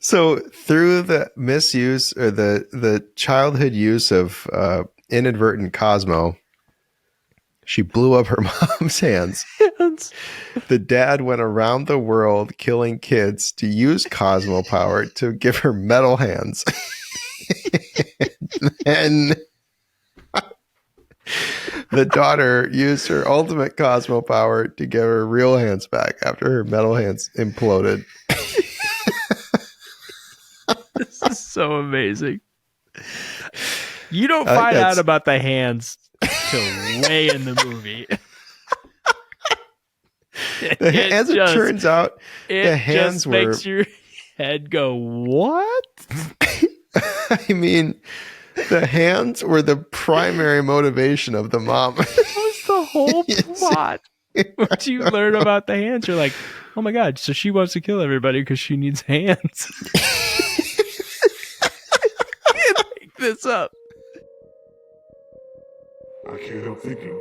So through the misuse or the childhood use of inadvertent Cosmo, she blew up her mom's hands. The dad went around the world killing kids to use Cosmo power to give her metal hands. And the daughter used her ultimate Cosmo power to give her real hands back after her metal hands imploded. This is so amazing. You don't find out about the hands till way in the movie. As it turns out, the hands just makes your head go, what? I mean, the hands were the primary motivation of the mom. That was the whole plot. Once you learn about the hands, you're like, oh my God, so she wants to kill everybody because she needs hands. Make this up. I can't help thinking,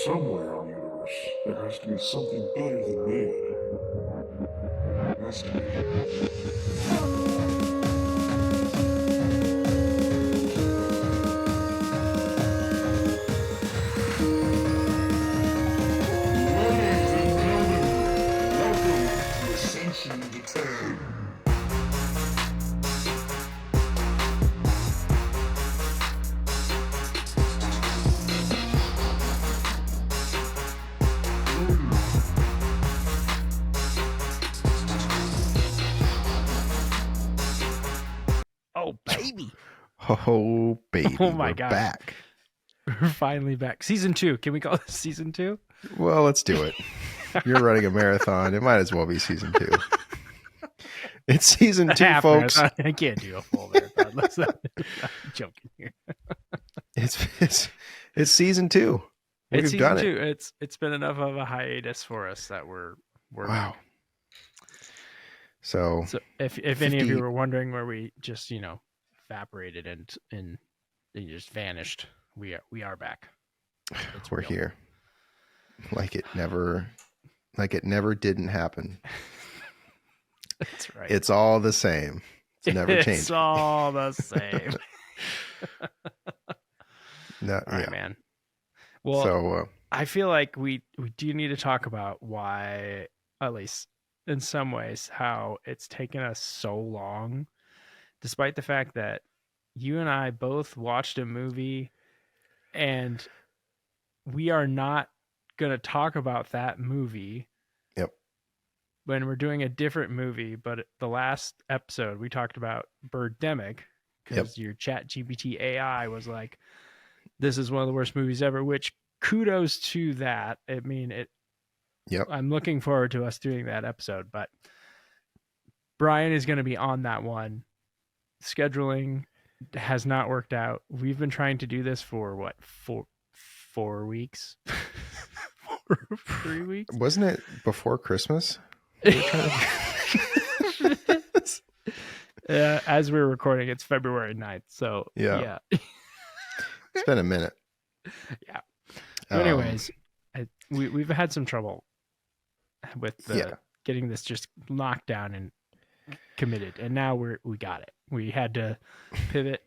somewhere in the universe, there has to be something better than man. Has to be. Oh, baby. Oh, baby. Oh, my We're God. Back. We're finally back. Season 2. Can we call this season 2? Well, let's do it. You're running a marathon. It might as well be season 2. It's season 2, folks. Marathon. I can't do a full marathon. I'm joking here. It's season 2. It's We've done season 2. it. It's been enough of a hiatus for us that we're Wow. So if any of you were wondering where we just evaporated and just vanished, we are back. we're here. Like it never didn't happen. That's right. It's all the same. It's never changed. It's all the same. No, all right, man. Well, so I feel like we do need to talk about why, at least in some ways, how it's taken us so long, despite the fact that you and I both watched a movie and we are not going to talk about that movie. Yep. When we're doing a different movie, but the last episode we talked about Birdemic because your chat GPT AI was like, this is one of the worst movies ever, which kudos to that. I mean, I'm looking forward to us doing that episode, but Brian is going to be on that one. Scheduling has not worked out. We've been trying to do this for what, 4 weeks? 3 weeks? Wasn't it before Christmas? As we're recording, it's February 9th. So yeah. It's been a minute. Yeah. Anyways, we've had some trouble with getting this just locked down and committed, and now we got it. We had to pivot.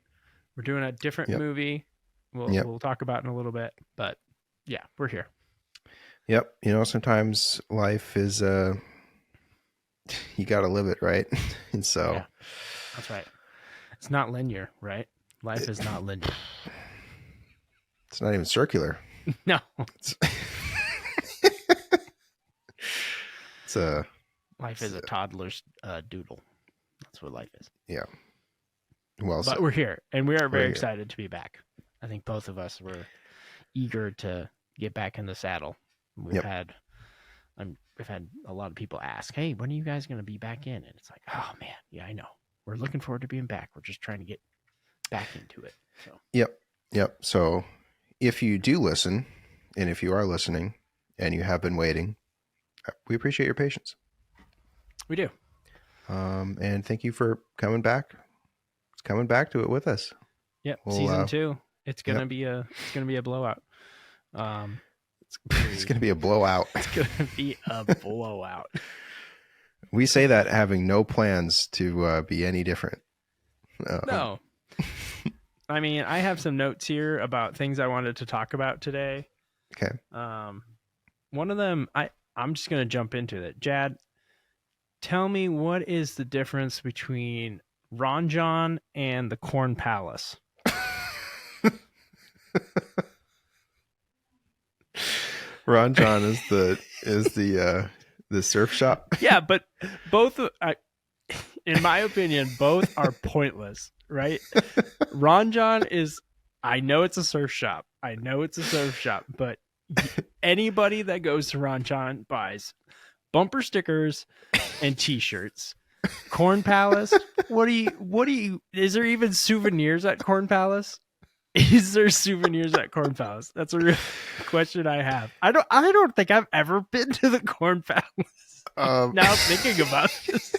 We're doing a different movie. We'll talk about in a little bit, but yeah, we're here. Yep. Sometimes life is you got to live it, right? And so that's right. It's not linear, right? Life is not linear. It's not even circular. No. Life is a toddler's doodle. That's what life is. Yeah. Well, but we're here, and we are very excited to be back. I think both of us were eager to get back in the saddle. We've had a lot of people ask, "Hey, when are you guys going to be back in?" And it's like, "Oh man, yeah, I know. We're looking forward to being back. We're just trying to get back into it." So. Yep. So, if you do listen, and if you are listening, and you have been waiting, we appreciate your patience. We do. And thank you for coming back. It's coming back to it with us. Yep. Season 2. It's gonna be a blowout. It's gonna be a blowout. It's gonna be a blowout. We say that having no plans to be any different. No. I mean, I have some notes here about things I wanted to talk about today. Okay. One of them, I'm just going to jump into it. Jad, tell me, what is the difference between Ron Jon and the Corn Palace? Ron Jon is the surf shop. Yeah, but both, in my opinion, both are pointless, right? Ron Jon is, I know it's a surf shop. But anybody that goes to Ron Jon buys bumper stickers and t-shirts. Corn Palace, what do you, is there even souvenirs at Corn Palace? Is there souvenirs at Corn Palace? That's a real question I have. I don't think I've ever been to the Corn Palace. Now thinking about this.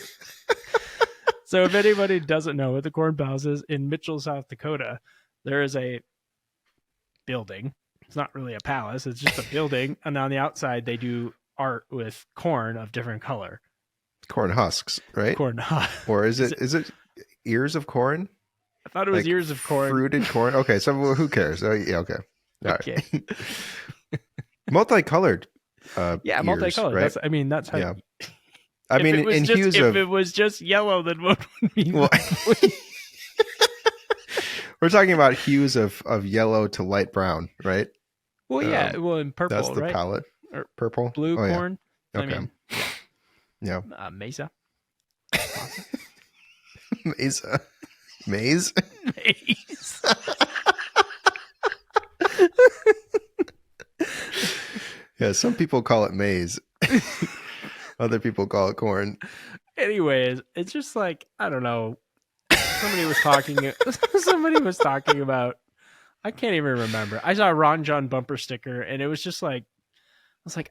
So if anybody doesn't know what the Corn Palace is, in Mitchell, South Dakota, there is a building. It's not really a palace. It's just a building. And on the outside, they do art with corn of different color. Corn husks, right? Corn husks. Or is it ears of corn? I thought it was ears of corn. Fruited corn. Okay, so who cares? Oh, yeah, okay. All okay. Right. Multicolored. Yeah, ears, multicolored. Right? That's how. Yeah. I mean, in hues if it was just yellow, then what would be? Well, we're talking about hues of yellow to light brown, right? Well, yeah. In purple, that's the right? palette. Or purple, blue corn. Yeah. Okay. I mean, yeah. Mesa. Mesa. Maize. Maize. Yeah, some people call it maize. Other people call it corn. Anyways, it's just like, I don't know. Somebody was talking about, I can't even remember. I saw a Ron Jon bumper sticker and it was just like, I was like,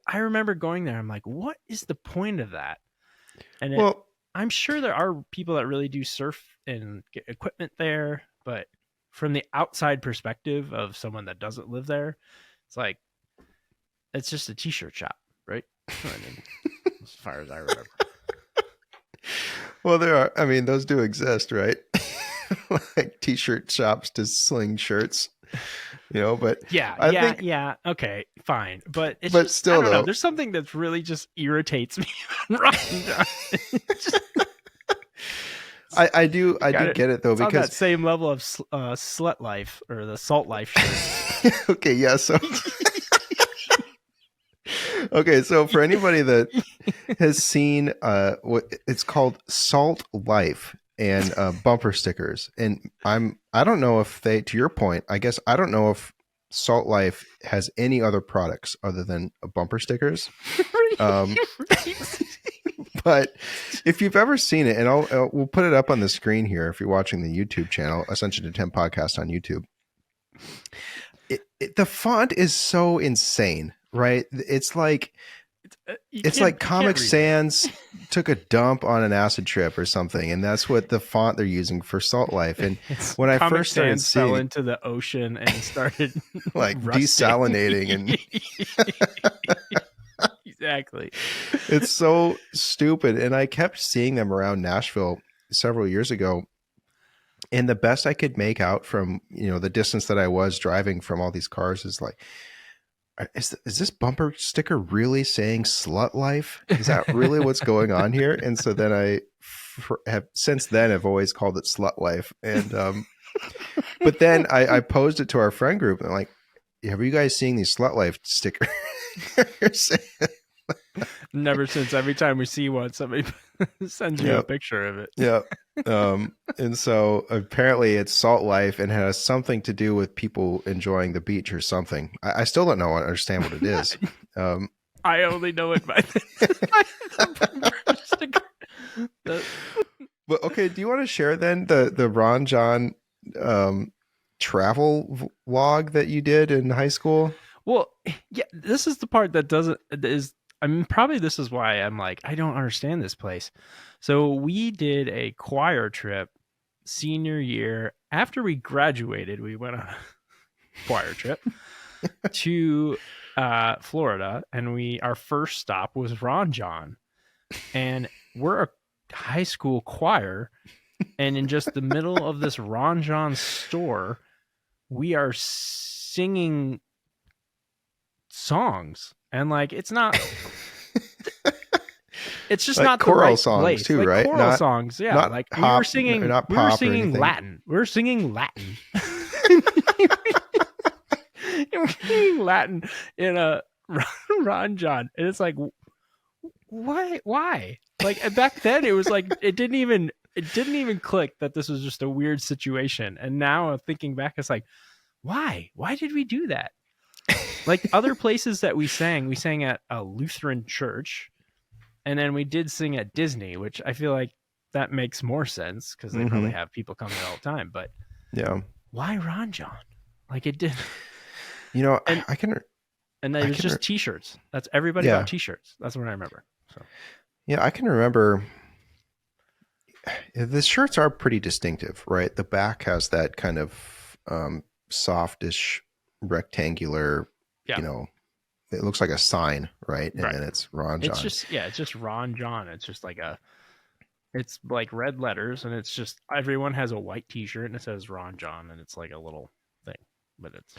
I remember going there. I'm like, what is the point of that? And I'm sure there are people that really do surf and get equipment there, but from the outside perspective of someone that doesn't live there, it's like, it's just a t-shirt shop, right? I mean, as far as I remember. Well, there are. I mean, those do exist, right? Like t-shirt shops to sling shirts, But yeah. Okay, fine, but it's just, still, I don't though, know, there's something that really just irritates me. I do get it though, it's because on that same level of slut life or the salt life shirt. Okay, yeah. So okay, so for anybody that has seen what it's called, Salt Life and bumper stickers, and I don't know if they, to your point, I guess I don't know if Salt Life has any other products other than bumper stickers. But if you've ever seen it, and we'll put it up on the screen here if you're watching the YouTube channel, Ascension to 10 podcast on YouTube. The font is so insane, right? It's like Comic Sans took a dump on an acid trip or something, and that's what the font they're using for Salt Life. And when I first started seeing, fell into the ocean and started like rusting. Desalinating and exactly. It's so stupid. And I kept seeing them around Nashville several years ago. And the best I could make out from, the distance that I was driving from all these cars is like, is this bumper sticker really saying slut life? Is that really what's going on here? And so then I've always called it slut life. And, but then I posed it to our friend group and I'm like, have you guys seen these slut life stickers? Never since. Every time we see one, somebody sends you a picture of it. Yeah. And so apparently it's Salt Life and has something to do with people enjoying the beach or something. I still don't understand what it is. I only know it by the sticker. But okay, do you want to share then the Ron Jon travel vlog that you did in high school? Well, yeah, this is the part that probably this is why I'm like, I don't understand this place. So we did a choir trip senior year. After we graduated, we went on a choir trip to Florida, and our first stop was Ron Jon. and we're a high school choir, and in just the middle of this Ron Jon store, we are singing songs, and like it's not. It's just like not choral the right songs place. too, like right? Choral songs, yeah. not like pop, we were singing, not we were pop or singing anything. Latin. We were singing Latin. We're singing Latin in a Ron Jon, and it's like, why? Like back then, it was like it didn't even click that this was just a weird situation. And now thinking back, it's like, why? Why did we do that? Like other places that we sang at a Lutheran church. And then we did sing at Disney, which I feel like that makes more sense because they probably have people coming there all the time. But yeah, why Ron Jon? Like it did. You know, and, I can. And then it was just T-shirts. That's everybody got T-shirts. That's what I remember. So yeah, I can remember. The shirts are pretty distinctive, right? The back has that kind of softish, rectangular. Yeah. You know, it looks like a sign, right? And then it's Ron Jon. It's just Ron Jon. It's just like it's like red letters, and it's just everyone has a white T-shirt and it says Ron Jon, and it's like a little thing, but it's.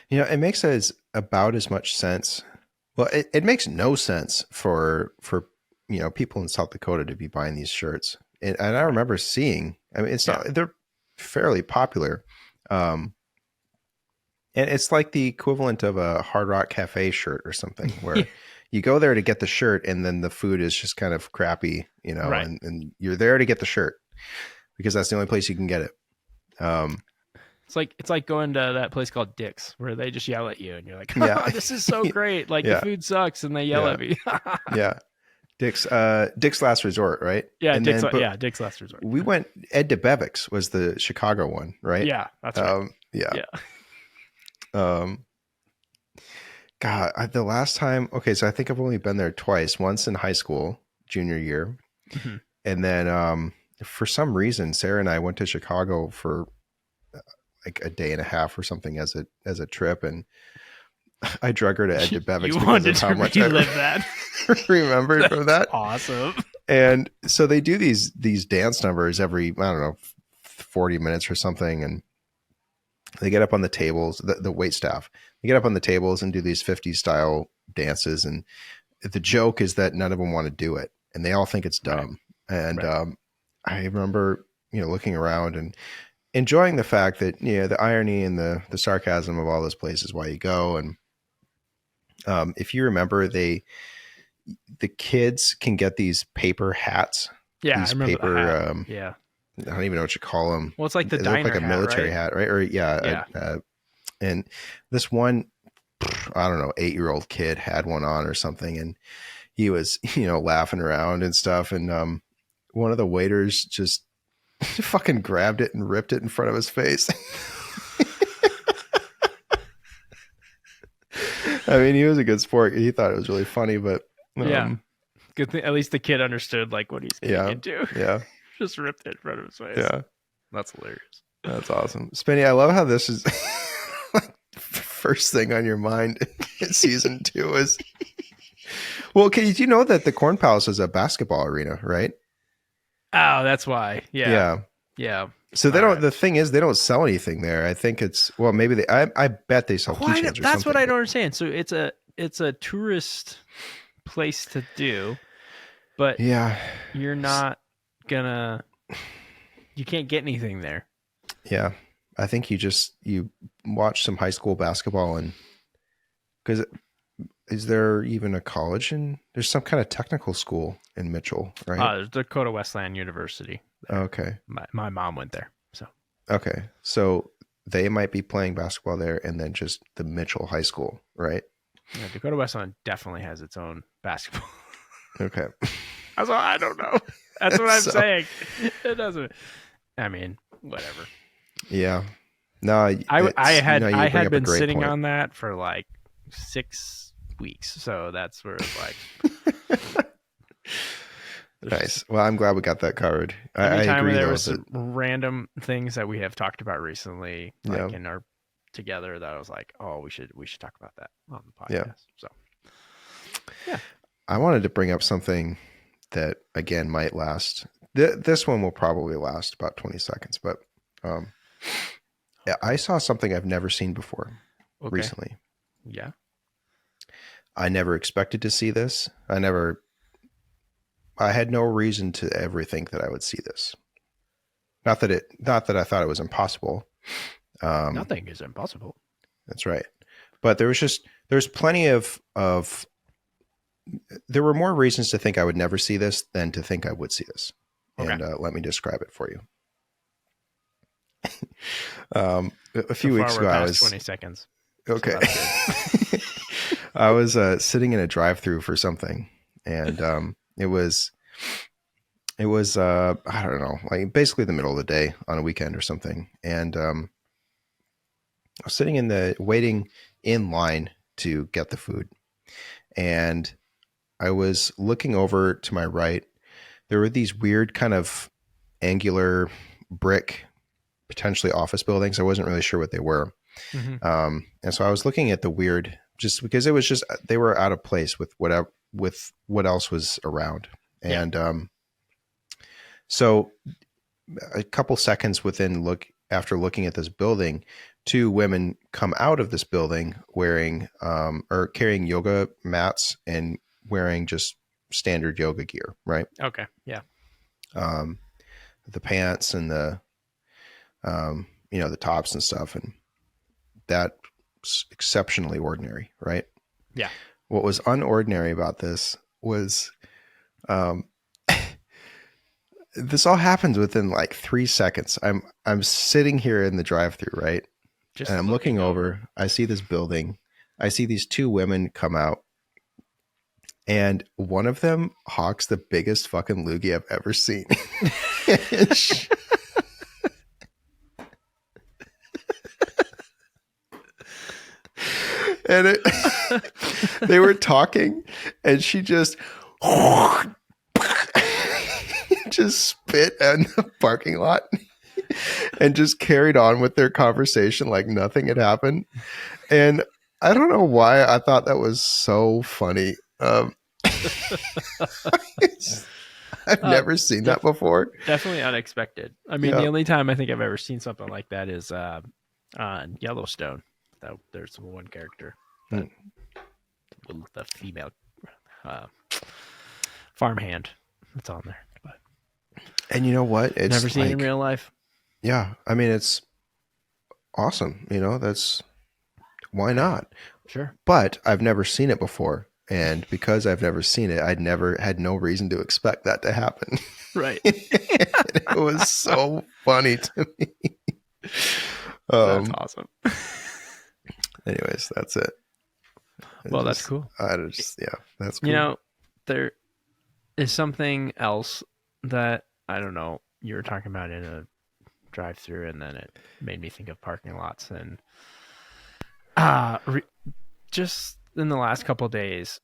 You know, it makes about as much sense. Well, it makes no sense for people in South Dakota to be buying these shirts. And I remember seeing. I mean, they're fairly popular. And it's like the equivalent of a Hard Rock Cafe shirt or something, where you go there to get the shirt, and then the food is just kind of crappy, right. and you're there to get the shirt because that's the only place you can get it. It's like going to that place called Dick's, where they just yell at you, and you're like, "Oh, this is so great!" Like the food sucks, and they yell at me. Yeah, Dick's Last Resort, right? Yeah, Dick's Last Resort. We went. Ed DeBevick's was the Chicago one, right? Yeah, that's right. God, the last time. Okay, so I think I've only been there twice. Once in high school, junior year, and then for some reason, Sarah and I went to Chicago for like a day and a half or something as a trip, and I drug her to Ed DeBevick's because of how much I that. remembered from that. Awesome. And so they do these dance numbers every, I don't know, 40 minutes or something, and they get up on the tables, the wait staff, they get up on the tables and do these 50s style dances, and the joke is that none of them want to do it, and they all think it's dumb. Right. And I remember looking around and enjoying the fact that the irony and the sarcasm of all those places why you go. And if you remember, the kids can get these paper hats. Yeah, these I remember paper. The hat. I don't even know what you call them. Well, it's like the they diner look like a military hat, right? Or and this one, I don't know, 8-year-old kid had one on or something, and he was laughing around and stuff, and one of the waiters just fucking grabbed it and ripped it in front of his face. I mean, he was a good sport. He thought it was really funny, but good thing. At least the kid understood like what he's getting into. Yeah, just ripped it in front of his face. Yeah, that's hilarious. That's awesome, Spenny. I love how this is like first thing on your mind in season 2 is. Well, okay, you know that the Corn Palace is a basketball arena, right? Oh, that's why. Yeah. So they don't. The thing is, they don't sell anything there. I think it's maybe they. I bet they sell keychains. That's what I don't understand. So it's a tourist place to do, but you're not gonna. You can't get anything there. Yeah, I think you watch some high school basketball, and because is there even a college there's some kind of technical school in Mitchell, right? There's Dakota Wesleyan University. There. Okay. My mom went there. So. Okay. So they might be playing basketball there, and then just the Mitchell High School, right? Yeah, Dakota Wesleyan definitely has its own basketball. Okay. I don't know. That's what I'm saying. It doesn't. I mean, whatever. Yeah. No, I had been sitting point. on that for like 6 weeks, so that's where it's like. Nice. Well, I'm glad we got that covered. Anytime I agree, there was some random things that we have talked about recently, like in our together, that I was like, oh, we should talk about that on the podcast. Yeah. I wanted to bring up something that again might last. This one will probably last about 20 seconds, but yeah, I saw something I've never seen before recently. Yeah. I never expected to see this. I had no reason to ever think that I would see this. Not that I thought it was impossible. Nothing is impossible. That's right. But there's plenty of there were more reasons to think I would never see this than to think I would see this. Okay. And let me describe it for you. A few weeks ago, I was 20 seconds. Okay. So I was sitting in a drive-through for something, and it was I don't know, like basically the middle of the day on a weekend or something, and I was sitting waiting in line to get the food, and I was looking over to my right. There were these weird kind of angular brick, potentially office buildings. I wasn't really sure what they were. Mm-hmm. And so I was looking at the weird, just because it was just, they were out of place with what else was around. And so a couple seconds after looking at this building, two women come out of this building wearing or carrying yoga mats and wearing just standard yoga gear, right? Okay. Yeah. The pants and the the tops and stuff, and that's exceptionally ordinary, right? Yeah. What was unordinary about this was this all happens within like 3 seconds. I'm sitting here in the drive-thru, right? And I'm looking over. I see this building. I see these two women come out. And one of them hawks the biggest fucking loogie I've ever seen. And they were talking, and she just spit in the parking lot and just carried on with their conversation like nothing had happened. And I don't know why I thought that was so funny. I've never seen that before. Definitely unexpected. I mean, the only time I think I've ever seen something like that is on Yellowstone. There's one character, the female farmhand that's on there. But and you know what? It's never seen it in real life. Yeah, I mean, it's awesome. That's why not? Sure. But I've never seen it before. And because I've never seen it, I'd never had no reason to expect that to happen. Right. It was so funny to me. That's awesome. Anyways, that's it. Well, that's cool. That's cool. There is something else that, I don't know, you were talking about in a drive-thru, and then it made me think of parking lots. And just in the last couple of days,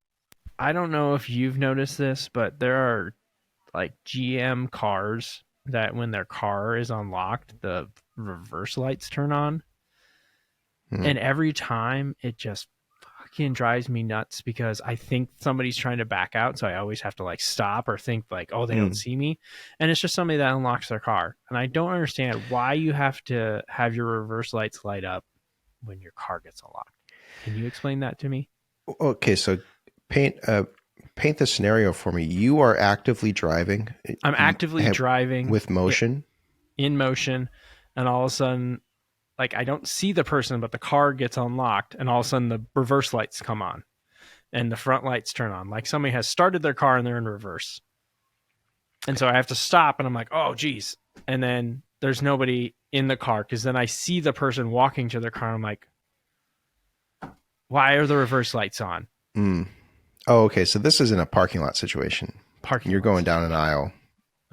I don't know if you've noticed this, but there are like GM cars that when their car is unlocked, the reverse lights turn on. And every time it just fucking drives me nuts, because I think somebody's trying to back out. So I always have to like stop or think like, oh, they don't see me. And it's just somebody that unlocks their car. And I don't understand why you have to have your reverse lights light up when your car gets unlocked. Can you explain that to me? Okay, so paint the scenario for me. You are actively driving. I'm actively driving with motion. In motion, and all of a sudden, like, I don't see the person, but the car gets unlocked, and all of a sudden the reverse lights come on and the front lights turn on. Like somebody has started their car and they're in reverse. And so I have to stop, and I'm like, oh, geez. And then there's nobody in the car, because then I see the person walking to their car. And I'm like, why are the reverse lights on? Oh, okay. So this is in a parking lot situation. You're going down an aisle.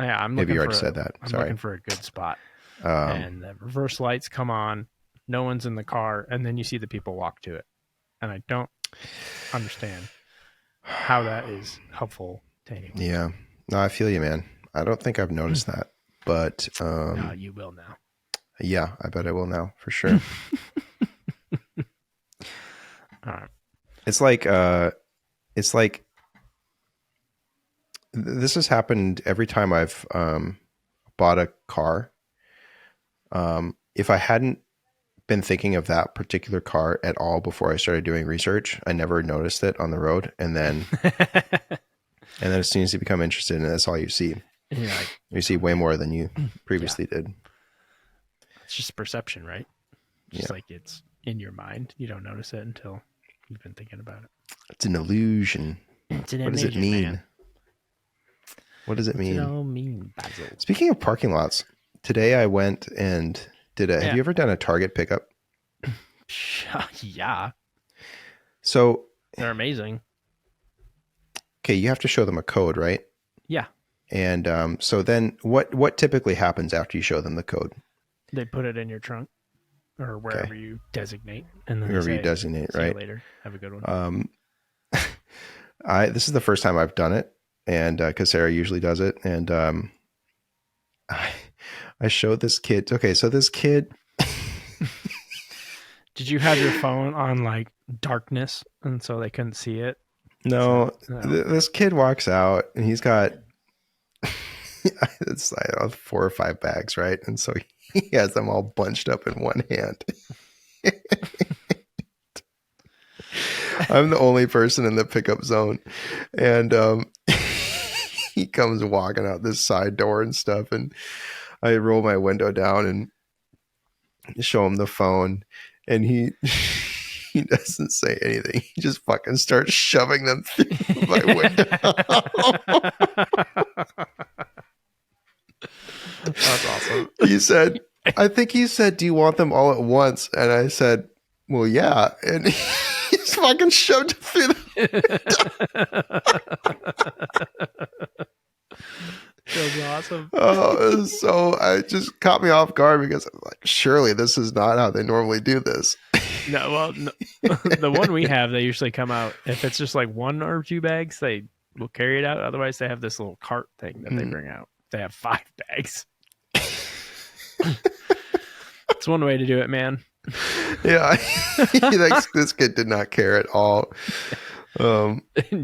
Yeah, I'm maybe you already said that. I'm looking for a good spot. And the reverse lights come on. No one's in the car, and then you see the people walk to it. And I don't understand how that is helpful to anyone. Yeah. No, I feel you, man. I don't think I've noticed that, but no, you will now. Yeah, I bet I will now for sure. All right. It's like this has happened every time I've bought a car. If I hadn't been thinking of that particular car at all before I started doing research, I never noticed it on the road. And then as soon as you become interested in it, that's all you see. Like, you see way more than you previously did. It's just perception, right? Just like it's in your mind. You don't notice it until you've been thinking about it. It's an illusion. What does it mean? Man? What does it mean? What does it all mean, Basil? Speaking of parking lots, today I went and did a. Have you ever done a Target pickup? Yeah. So they're amazing. Okay, you have to show them a code, right? Yeah. And so then what typically happens after you show them the code? They put it in your trunk or wherever you designate, and then wherever you designate, right? See you later. Have a good one. This is the first time I've done it, and because Sarah usually does it, and I showed this kid. Okay, so this kid. Did you have your phone on like darkness, and so they couldn't see it? No, this kid walks out, and he's got it's I don't know, 4 or 5 bags, right? And so he has them all bunched up in one hand. I'm the only person in the pickup zone, and he comes walking out this side door and stuff, and I roll my window down and show him the phone, and he doesn't say anything. He just fucking starts shoving them through my window. That's awesome. He said, I think he said, "Do you want them all at once?" And I said, "Well, yeah." And he just fucking shoved it through That's awesome. Oh, so I just caught me off guard because I'm like, surely this is not how they normally do this. No, well, no. The one we have, they usually come out. If it's just like 1 or 2 bags, they will carry it out. Otherwise, they have this little cart thing that they bring out. They have 5 bags. It's one way to do it, man. Yeah, this kid did not care at all. Do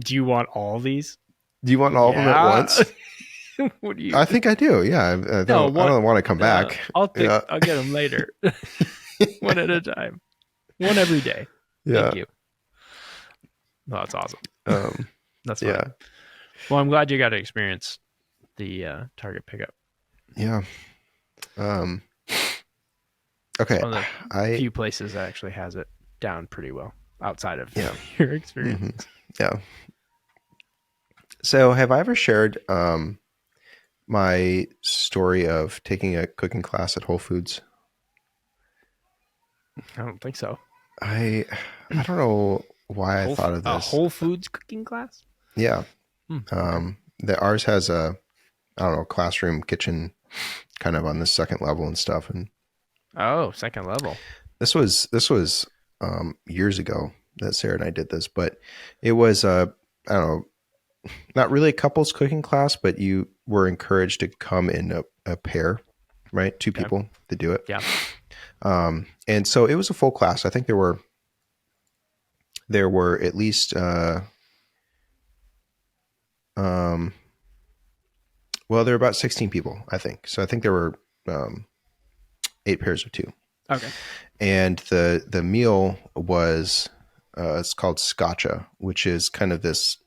you want all these? Do you want all of them at once? What do you? I think I do. Yeah, I don't want to come back. I'll get them later. One at a time. One every day. Yeah. Thank you. Oh, that's awesome. That's fun. Yeah. Well, I'm glad you got to experience the Target pickup. Yeah. Okay. One of the few places that actually has it down pretty well outside of your experience. Mm-hmm. Yeah. So have I ever shared my story of taking a cooking class at Whole Foods? I don't think so. I don't know why I thought of this. A Whole Foods cooking class? Yeah. Ours has a, I don't know, classroom, kitchen kind of on the second level and stuff. And second level. This was years ago that Sarah and I did this, but it was I don't know, not really a couples cooking class, but you were encouraged to come in a pair, right? 2 people to do it. Yeah. And so it was a full class. I think there were at least there were about 16 people, I think. So I think there were 8 pairs of 2. Okay. And the meal was it's called scaccia, which is kind of this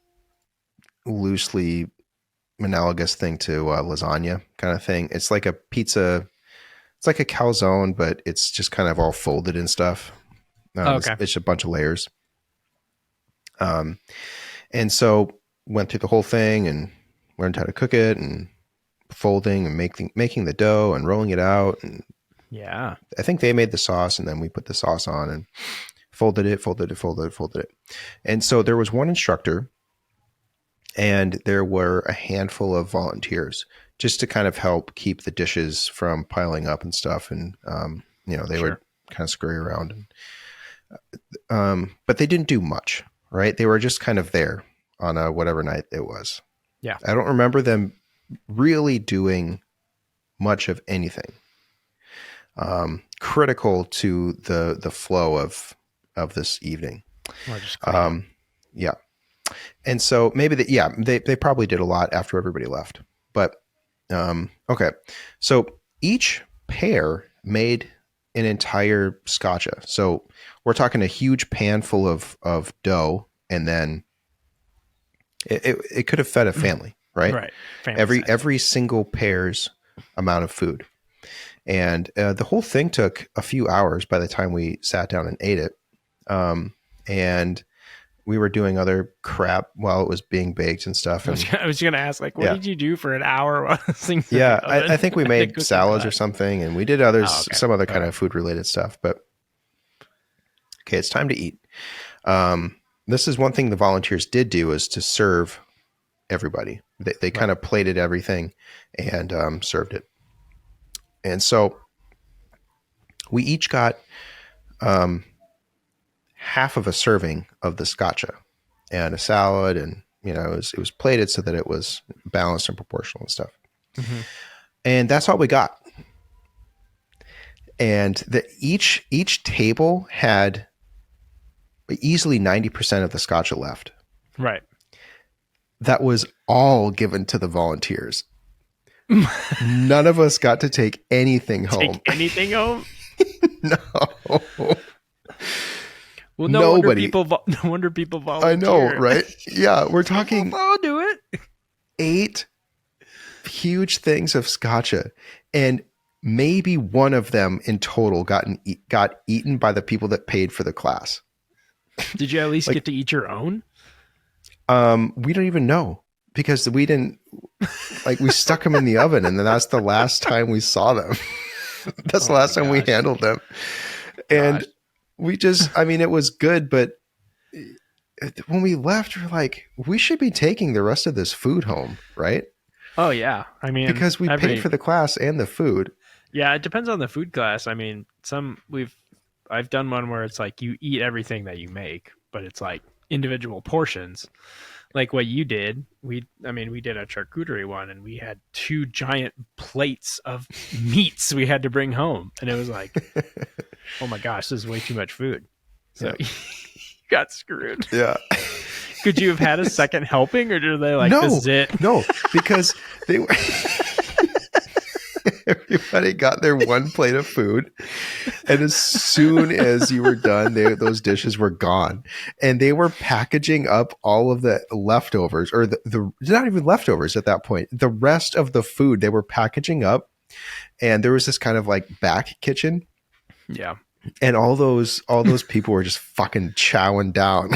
loosely analogous thing to lasagna kind of thing. It's like a pizza. It's like a calzone, but it's just kind of all folded and stuff. Okay. It's a bunch of layers. And so went through the whole thing and learned how to cook it and folding and making the dough and rolling it out. And yeah, I think they made the sauce and then we put the sauce on and folded it. And so there was one instructor and there were a handful of volunteers just to kind of help keep the dishes from piling up and stuff. And, they would kind of scurry around. And, but they didn't do much, right? They were just kind of there on a whatever night it was. Yeah. I don't remember them really doing much of anything critical to the flow of this evening. Or just Yeah. And so maybe they probably did a lot after everybody left. But okay. So each pair made an entire scotcha. So we're talking a huge pan full of dough, and then it could have fed a family, right? Right. Every single pair's amount of food. And the whole thing took a few hours by the time we sat down and ate it. And we were doing other crap while it was being baked and stuff. And I was going to ask, like, what did you do for an hour while this thing's yeah, I think we made salads or something, and we did some other kind of food related stuff. But okay, it's time to eat. This is one thing the volunteers did do, is to serve everybody. They kind of plated everything and served it. And so we each got half of a serving of the scotcha and a salad, and it was plated so that it was balanced and proportional and stuff. Mm-hmm. And that's all we got. And each table had easily 90% of the scotcha left. Right. That was all given to the volunteers. None of us got to take anything home. Take anything home? No. Well, no wonder people volunteer. I know, right? Yeah, we're talking. I'll do it. 8 huge things of scotcha, and maybe one of them in total got eaten by the people that paid for the class. Did you at least get to eat your own? We don't even know, because we didn't we stuck them in the oven, and then that's the last time we saw them. That's the last time we handled them. And we it was good, but when we left, we're like, we should be taking the rest of this food home, right? Oh yeah. Because we paid for the class and the food. Yeah, it depends on the food class. I've done one where it's like you eat everything that you make, but it's like individual portions. Like what you did, we did a charcuterie one, and we had 2 giant plates of meats we had to bring home, and it was like, oh my gosh, this is way too much food. So you got screwed. Yeah. Could you have had a second helping, or did they this is it? No, because they were. Everybody got their one plate of food, and as soon as you were done, those dishes were gone, and they were packaging up all of the leftovers, or the not even leftovers at that point. The rest of the food they were packaging up, and there was this kind of back kitchen. Yeah, and all those people were just fucking chowing down.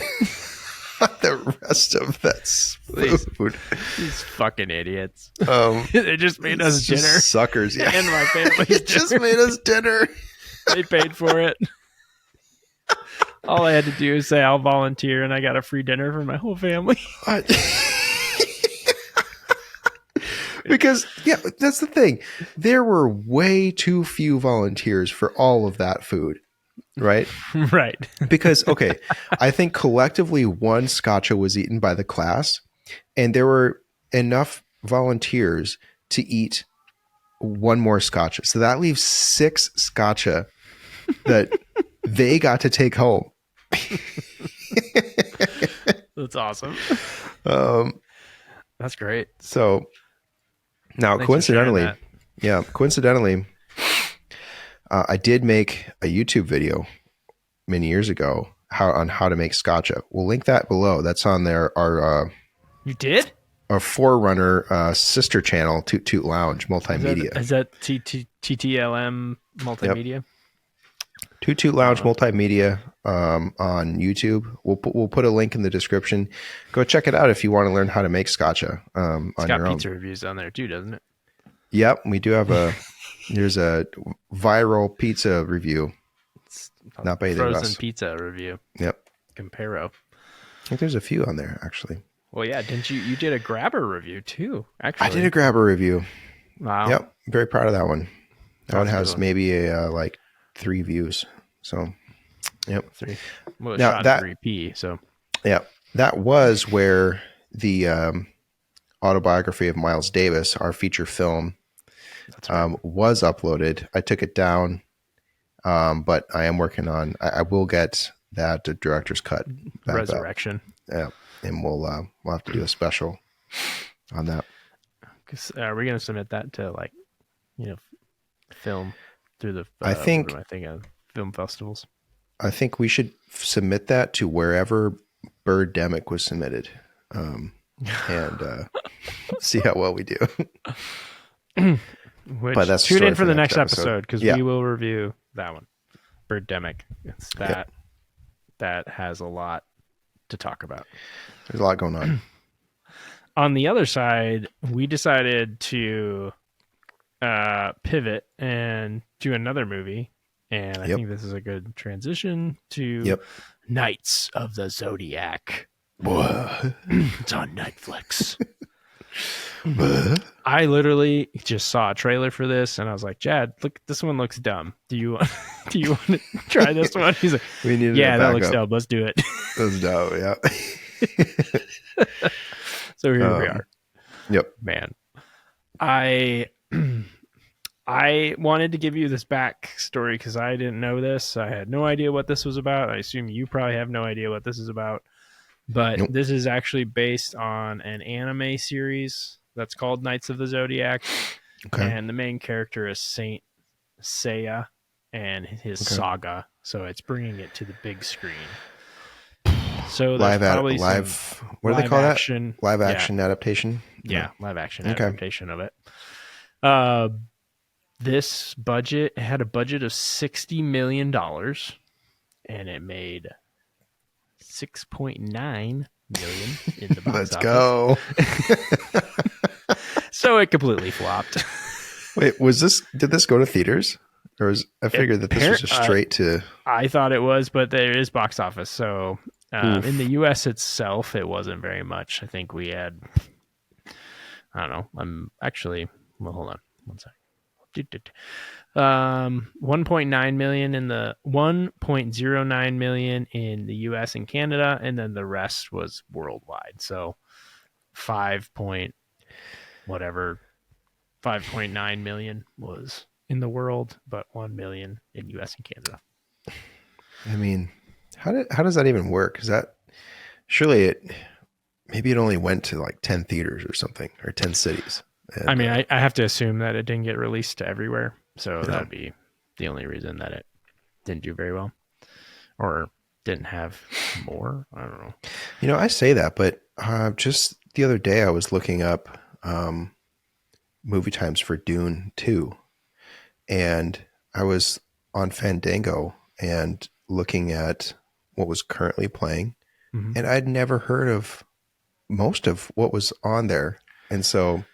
The rest of that food. These fucking idiots. They just made us dinner. Suckers, yeah. And my family just made us dinner. They paid for it. All I had to do is say I'll volunteer, and I got a free dinner for my whole family. Because, that's the thing. There were way too few volunteers for all of that food. Right? Right. Because, okay, I think collectively one scotcha was eaten by the class, and there were enough volunteers to eat one more scotcha. So that leaves 6 scotcha that they got to take home. That's awesome. That's great. So now, coincidentally, I did make a YouTube video many years ago on how to make scotcha. We'll link that below. That's on our you did? Our Forerunner sister channel, Toot Toot Lounge Multimedia. Is that TootTootLM Multimedia? Yep. Toot Toot Lounge Multimedia on YouTube. We'll put a link in the description. Go check it out if you want to learn how to make scotcha on your own. It's got pizza reviews on there too, doesn't it? Yep, we do have there's a viral pizza review. It's not by either of us. Frozen pizza review. Yep. Comparo. I think there's a few on there, actually. Well, yeah. Didn't you did a grabber review too, actually. I did a grabber review. Wow. Yep. Very proud of that one. That one has maybe a 3 views. So, yep. 3. Well, now, shot 3P, so. Yeah. That was where the autobiography of Miles Davis, our feature film, was uploaded. I took it down, but I am working on. I will get that director's cut. Resurrection. Yeah, and we'll have to do a special on that. Cause are we gonna submit that to like, film through the? I think. What am I thinking of? Film festivals. I think we should submit that to wherever Birdemic was submitted, and see how well we do. Which, but that's tune in for the next episode because yeah. we will review that one. Birdemic. It's that that has a lot to talk about. There's a lot going on. On the other side, we decided to pivot and do another movie. And I think this is a good transition to Knights of the Zodiac. It's on Netflix. I literally just saw a trailer for this, and I was like, "Chad, look, this one looks dumb. Do you want to try this one?" He's like, "Yeah, that looks dumb. Let's do it." That's dope. Yeah. So here we are. Yep. Man, I wanted to give you this backstory because I didn't know this. I had no idea what this was about. I assume you probably have no idea what this is about. But this is actually based on an anime series that's called Knights of the Zodiac. Okay. And the main character is Saint Seiya and his saga. So it's bringing it to the big screen. So there's probably what do they call action, that? Live action adaptation? Yeah, live action adaptation of it. This budget had a budget of $60 million, and it made $6.9 million in the box Let's office. go. So it completely flopped. Wait, did this go to theaters? Or I figured that this was just straight to... I thought it was, but there is box office. So in the U.S. itself, it wasn't very much. I think we had... I don't know. Hold on one second. 1.9 million in the 1.09 million in the US and Canada, and then the rest was worldwide. So 5.9 million was in the world, but 1 million in US and Canada. I mean, how does that even work? Is that surely maybe it only went to like 10 theaters or something, or 10 cities. And, I mean, I have to assume that it didn't get released to everywhere. So that'd be the only reason that it didn't do very well or didn't have more. I don't know. I say that, but just the other day I was looking up movie times for Dune 2, and I was on Fandango and looking at what was currently playing, and I'd never heard of most of what was on there. And so...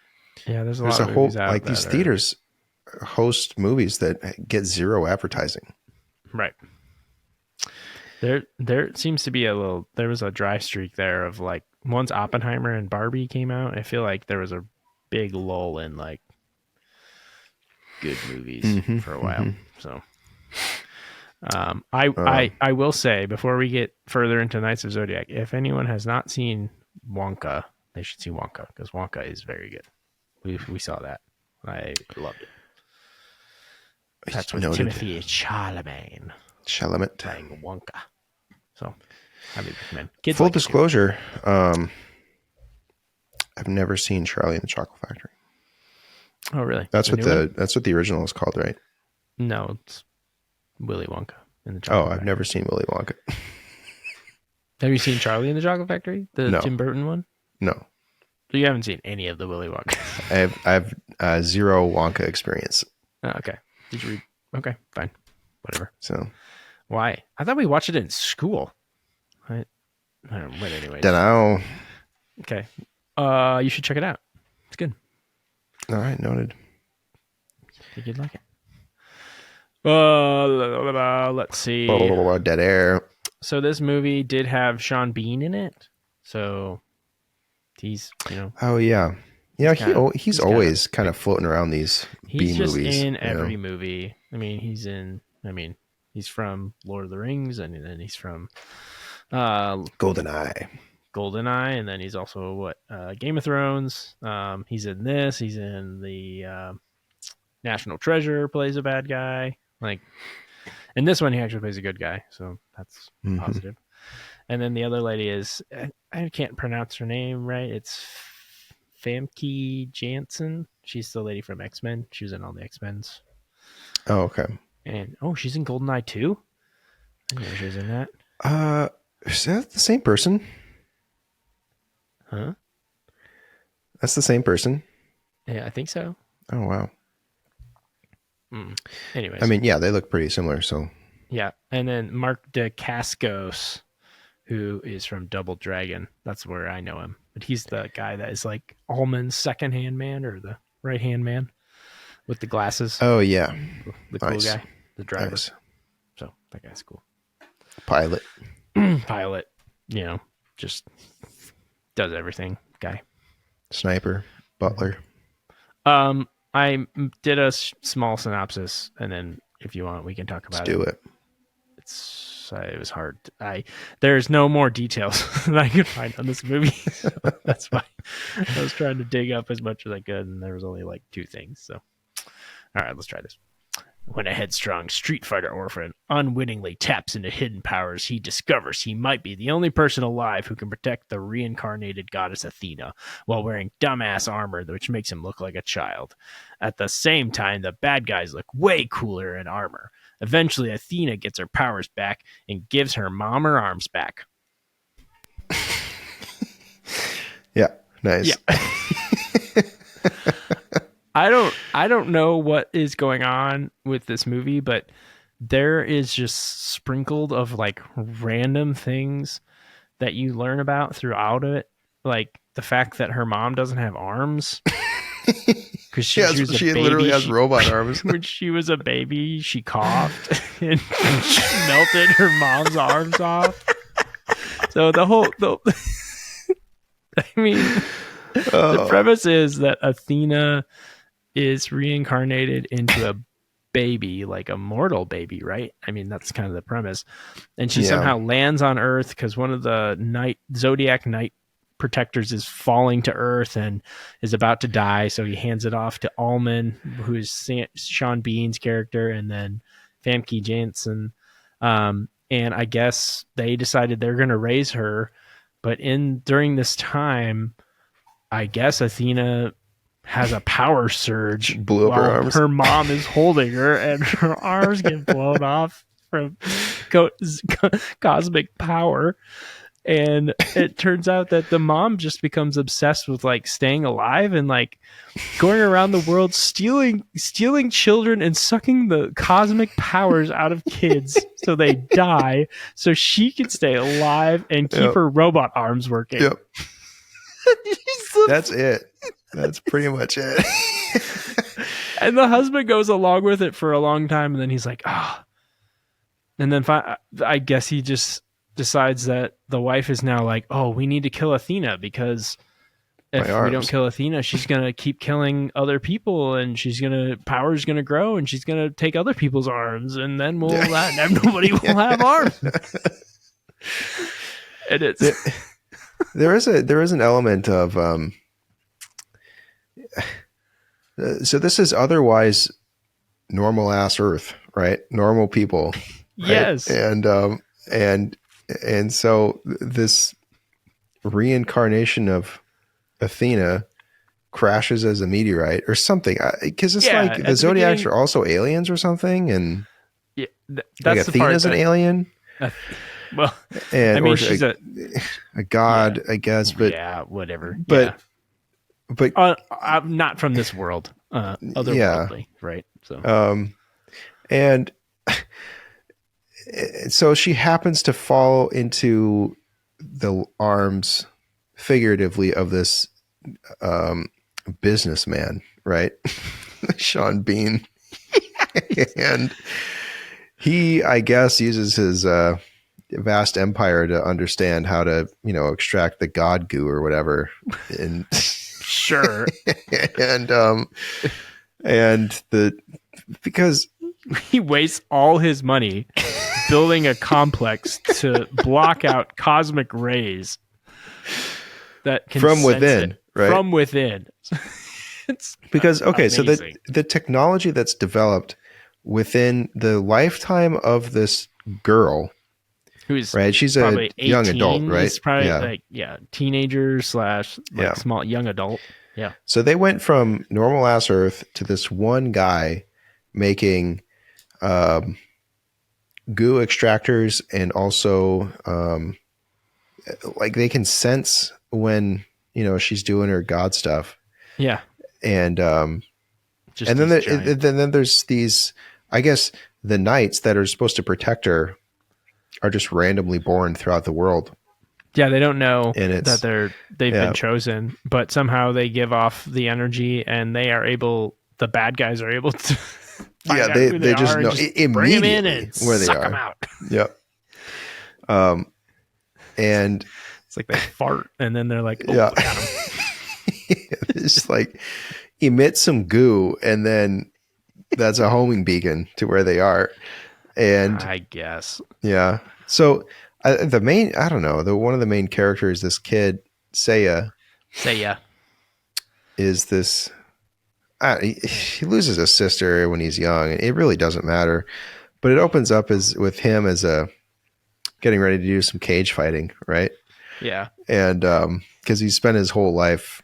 Yeah, there's a whole like these theaters host movies that get zero advertising. Right. There seems to be there was a dry streak there of like once Oppenheimer and Barbie came out, I feel like there was a big lull in like good movies for a while. So I will say before we get further into Knights of Zodiac, if anyone has not seen Wonka, they should see Wonka because Wonka is very good. We saw that. I loved it. That's with Timothy Chalamet playing Wonka. So, highly recommend. Kids Full disclosure, I've never seen Charlie and the Chocolate Factory. Oh, really? That's what the original is called, right? No, it's Willy Wonka in the Chocolate Factory. I've never seen Willy Wonka. Have you seen Charlie and the Chocolate Factory? The Tim Burton one? No. So you haven't seen any of the Willy Wonka? I have zero Wonka experience. Oh, okay. Did you read? Okay, fine. Whatever. So, why? I thought we watched it in school. I don't know. But anyways. Dunno. Okay. You should check it out. It's good. All right, noted. I think you'd like it. Let's see. Dead air. So this movie did have Sean Bean in it. So he's, Oh yeah. He's always kind of floating around these B movies. He's just in every movie. I mean, he's from Lord of the Rings, and then he's from GoldenEye, and then he's also Game of Thrones. He's in this. He's in the National Treasure. Plays a bad guy. Like in this one, he actually plays a good guy, so that's positive. And then the other lady is, I can't pronounce her name right. It's Famke Janssen. She's the lady from X-Men. She was in all the X-Men's. Oh, okay. And she's in GoldenEye too. I didn't know she was in that. Is that the same person? Huh? That's the same person? Yeah, I think so. Oh, wow. Anyways. I mean, yeah, they look pretty similar, so. Yeah, and then Mark Dacascos, who is from Double Dragon. That's where I know him. But he's the guy that is like Allman's second-hand man or the right-hand man with the glasses. Oh, yeah. The cool guy, the driver. Nice. So that guy's cool. Pilot. Pilot, just does everything guy. Sniper. Butler. I did a small synopsis, and then if you want, we can talk about Let's do it. It was hard. There's no more details that I could find on this movie, so that's why I was trying to dig up as much as I could, and there was only like 2 things. So, all right, let's try this. When a headstrong Street Fighter orphan unwittingly taps into hidden powers, he discovers he might be the only person alive who can protect the reincarnated goddess Athena while wearing dumbass armor, which makes him look like a child. At the same time, the bad guys look way cooler in armor. Eventually, Athena gets her powers back and gives her mom her arms back. Yeah, nice. Yeah. I don't know what is going on with this movie, but there is just sprinkled of like random things that you learn about throughout it, like the fact that her mom doesn't have arms because she literally has robot arms. When she was a baby, she coughed and she melted her mom's arms off. So the premise is that Athena is reincarnated into a baby, like a mortal baby, right? I mean, that's kind of the premise. And she somehow lands on Earth because one of the Zodiac night protectors is falling to Earth and is about to die. So he hands it off to Allman, who is Sean Bean's character, and then Famke Janssen. And I guess they decided they're going to raise her. But during this time, I guess Athena has a power surge. Blew up her arms. Her mom is holding her, and her arms get blown off from cosmic power. And it turns out that the mom just becomes obsessed with like staying alive and like going around the world stealing children and sucking the cosmic powers out of kids so they die so she can stay alive and keep her robot arms working. Yep. That's it. That's pretty much it. And the husband goes along with it for a long time, and then he's like, and then I guess he just decides that the wife is now like, we need to kill Athena because if we don't kill Athena, she's going to keep killing other people, and power's going to grow, and she's going to take other people's arms, and then nobody will have arms. And there is an element of so this is otherwise normal ass Earth, right? Normal people, right? Yes. And so this reincarnation of Athena crashes as a meteorite or something, because it's like the Zodiacs are also aliens or something, and that's like Athena's an alien. Well, and I mean, she's a god, I guess, but whatever. But I'm not from this world, otherworldly, right? So, and so she happens to fall into the arms, figuratively, of this businessman, right? Sean Bean, and he, I guess, uses his vast empire to understand how to, extract the god goo or whatever. And sure. Because he wastes all his money building a complex to block out cosmic rays that can from within, right? From within. It's because amazing. So the technology that's developed within the lifetime of this girl Who's right? She's a probably 18, young adult, right? Is probably teenager / small young adult. Yeah. So they went from normal ass Earth to this one guy making goo extractors, and also like they can sense when she's doing her god stuff. Yeah. And then there's these, I guess the knights that are supposed to protect her are just randomly born throughout the world. Yeah, they don't know that they've been chosen, but somehow they give off the energy, and the bad guys are able to they just know immediately bring them in and where they suck are. them out. Yep. And it's like they fart, and then they're like, oh, got them. It's like emit some goo, and then that's a homing beacon to where they are. And I guess. Yeah. So one of the main characters, this kid, Seiya, is this, he loses a sister when he's young, and it really doesn't matter, but it opens up with him as getting ready to do some cage fighting. Right. Yeah. And, cause he spent his whole life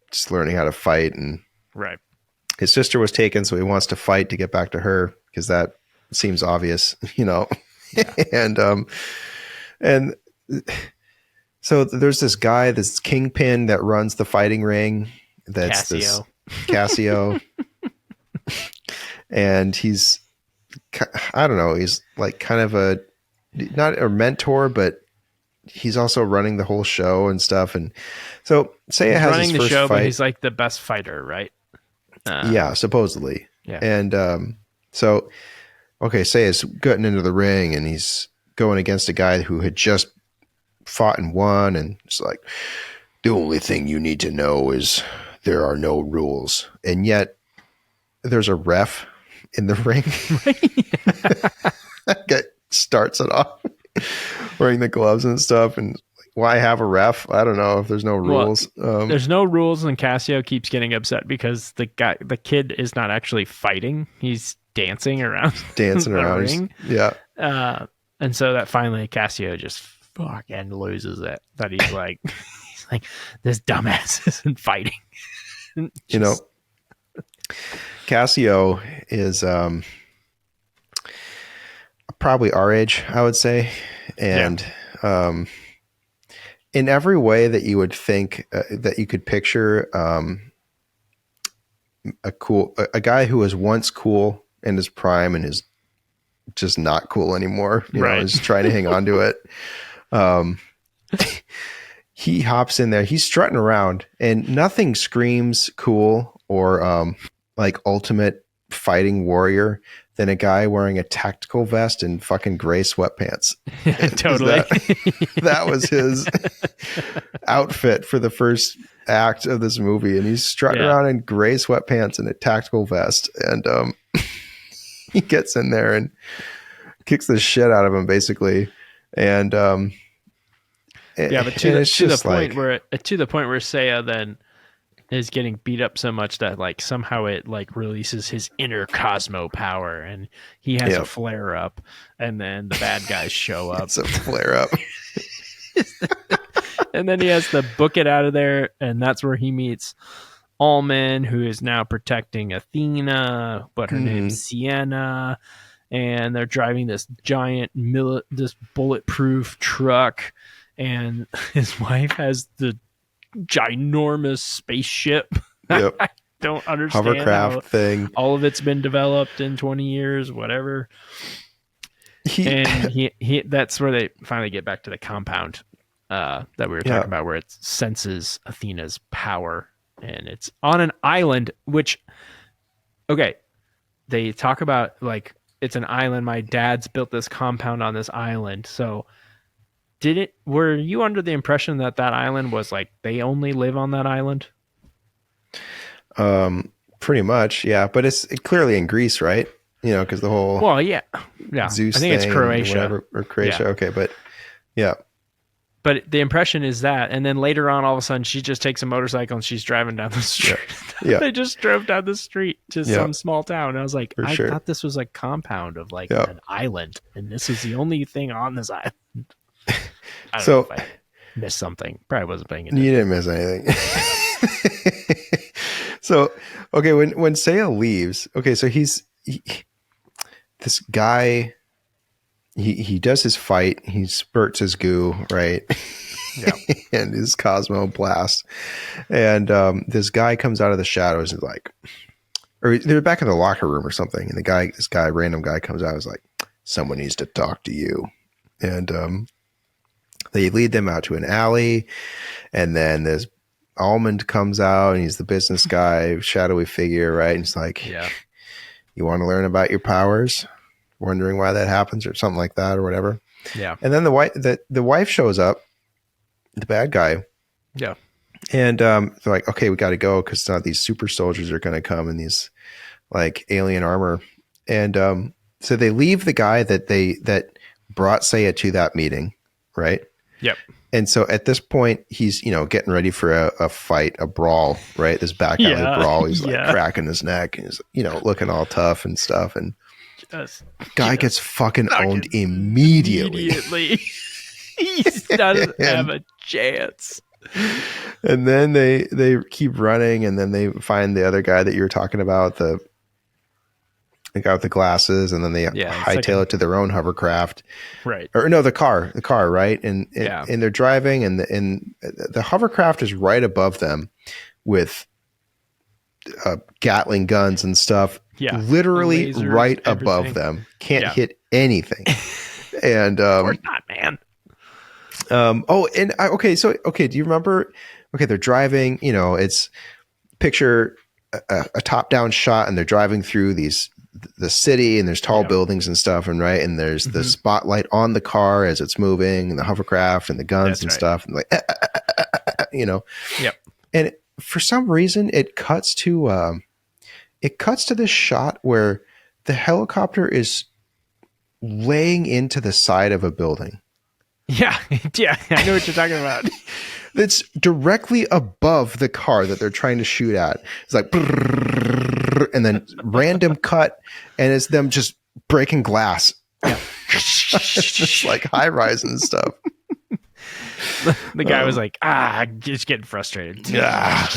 just learning how to fight, and right. His sister was taken, so he wants to fight to get back to her, because that seems obvious, Yeah. and so there's this guy, this kingpin that runs the fighting ring. That's Cassio. And he's, I don't know, he's like kind of not a mentor, but he's also running the whole show and stuff. And so Seiya has running his first show, fight. But he's like the best fighter, right? Yeah, supposedly. Yeah. And Seiya's getting into the ring, and he's going against a guy who had just fought and won, and it's like, the only thing you need to know is there are no rules. And yet there's a ref in the ring. That starts it off wearing the gloves and stuff, and why have a ref? I don't know if there's no rules. There's no rules, and Cassio keeps getting upset because the kid is not actually fighting. He's dancing around the ring. Yeah. And so that finally Cassio just fucking loses it. That he's like, this dumbass isn't fighting. Cassio is probably our age, I would say. And in every way that you would think that you could picture a guy who was once cool in his prime and is just not cool anymore, is trying to hang on to it. He hops in there, he's strutting around, and nothing screams cool or like ultimate fighting warrior than a guy wearing a tactical vest and fucking gray sweatpants. Yeah, totally. That was his outfit for the first act of this movie, and he's strutting around in gray sweatpants and a tactical vest, and he gets in there and kicks the shit out of him, basically. And but to the point where Seiya then is getting beat up so much that like somehow it like releases his inner Cosmo power, and he has a flare up, and then the bad guys show up. It's a flare up. And then he has to book it out of there, and that's where he meets Allman, who is now protecting Athena, but her name's Sienna, and they're driving this giant this bulletproof truck, and his wife has the ginormous spaceship. Yep. I don't understand hovercraft thing. All of it's been developed in 20 years, whatever. He that's where they finally get back to the compound that we were talking about, where it senses Athena's power, and it's on an island, which, they talk about like it's an island. My dad's built this compound on this island. So were you under the impression that island was like they only live on that island? Pretty much, yeah. But it's clearly in Greece, right? Because the whole Zeus, I think it's Croatia or Croatia. Yeah. Okay, but yeah. But the impression is that, and then later on, all of a sudden, she just takes a motorcycle and she's driving down the street. Yeah. They just drove down the street to some small town. And I was like, I thought this was a compound of like an island, and this is the only thing on this island. I don't So know if I missed something. Probably wasn't paying you attention. didn't miss anything. So, okay, when Saya leaves, okay, so this guy, he does his fight, he spurts his goo, right? Yeah. And his Cosmo blast. And this guy comes out of the shadows and like, or they're back in the locker room or something, and this random guy comes out and is like, someone needs to talk to you. And they lead them out to an alley, and then this Almond comes out, and he's the business guy, shadowy figure, right? And he's like, Yeah. you want to learn about your powers? Wondering why that happens, or something like that, or whatever. Yeah. And then the wife shows up, the bad guy. Yeah. And they're like, okay, we got to go because now these super soldiers are going to come in these like alien armor. And so they leave the guy that brought Saya to that meeting, right? Yep. And so at this point, he's, getting ready for a fight, a brawl, right? This back alley brawl. He's like cracking his neck and he's, looking all tough and stuff. And guy gets fucking owned immediately. He doesn't have a chance. And then they keep running, and then they find the other guy that you were talking about, the guy with the glasses, and then they hightail it to their own hovercraft, right? Or no, the car, right? And they're driving, and the hovercraft is right above them with Gatling guns and stuff. Yeah, literally lasers, right everything. Above them, can't hit anything. And of course not, man. Do you remember? Okay, they're driving. It's picture a top-down shot, and they're driving through the city, and there's tall buildings and stuff, and there's the spotlight on the car as it's moving, and the hovercraft, and the guns stuff, and like, Yep. And for some reason, it cuts to this shot where the helicopter is laying into the side of a building. Yeah, I know what you're talking about. That's directly above the car that they're trying to shoot at. It's like, and then random cut, and it's them just breaking glass. Yeah. Just like high rise and stuff. The guy was like, just getting frustrated. Yeah.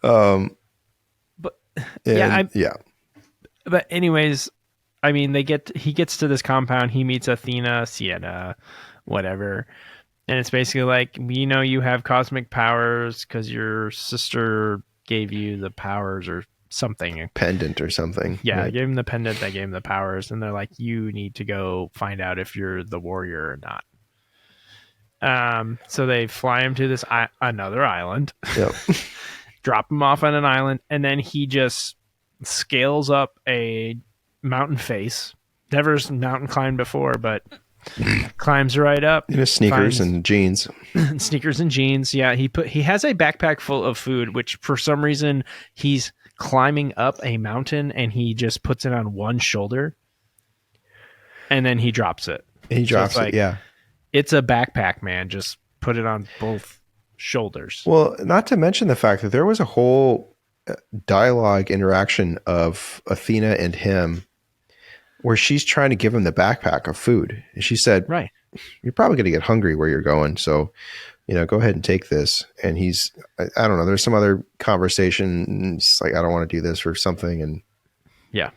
But anyways, I mean, he gets to this compound. He meets Athena, Sienna, whatever. And it's basically like, you have cosmic powers because your sister gave you the powers or something. A pendant or something. Yeah, right? I gave him the pendant. That gave him the powers. And they're like, you need to go find out if you're the warrior or not. So they fly him to this another island. Yep. Drop him off on an island. And then he just scales up a mountain face. Never mountain climbed before, but climbs right up. In his sneakers and jeans. Sneakers and jeans. Yeah, he has a backpack full of food, which for some reason he's climbing up a mountain and he just puts it on one shoulder, and then he drops it. He drops it. Yeah, it's a backpack, man. Just put it on both shoulders. Well, not to mention the fact that there was a whole dialogue interaction of Athena and him where she's trying to give him the backpack of food. And she said, right, you're probably going to get hungry where you're going. So, go ahead and take this. And I don't know, there's some other conversation. And he's like, I don't want to do this or something. And yeah.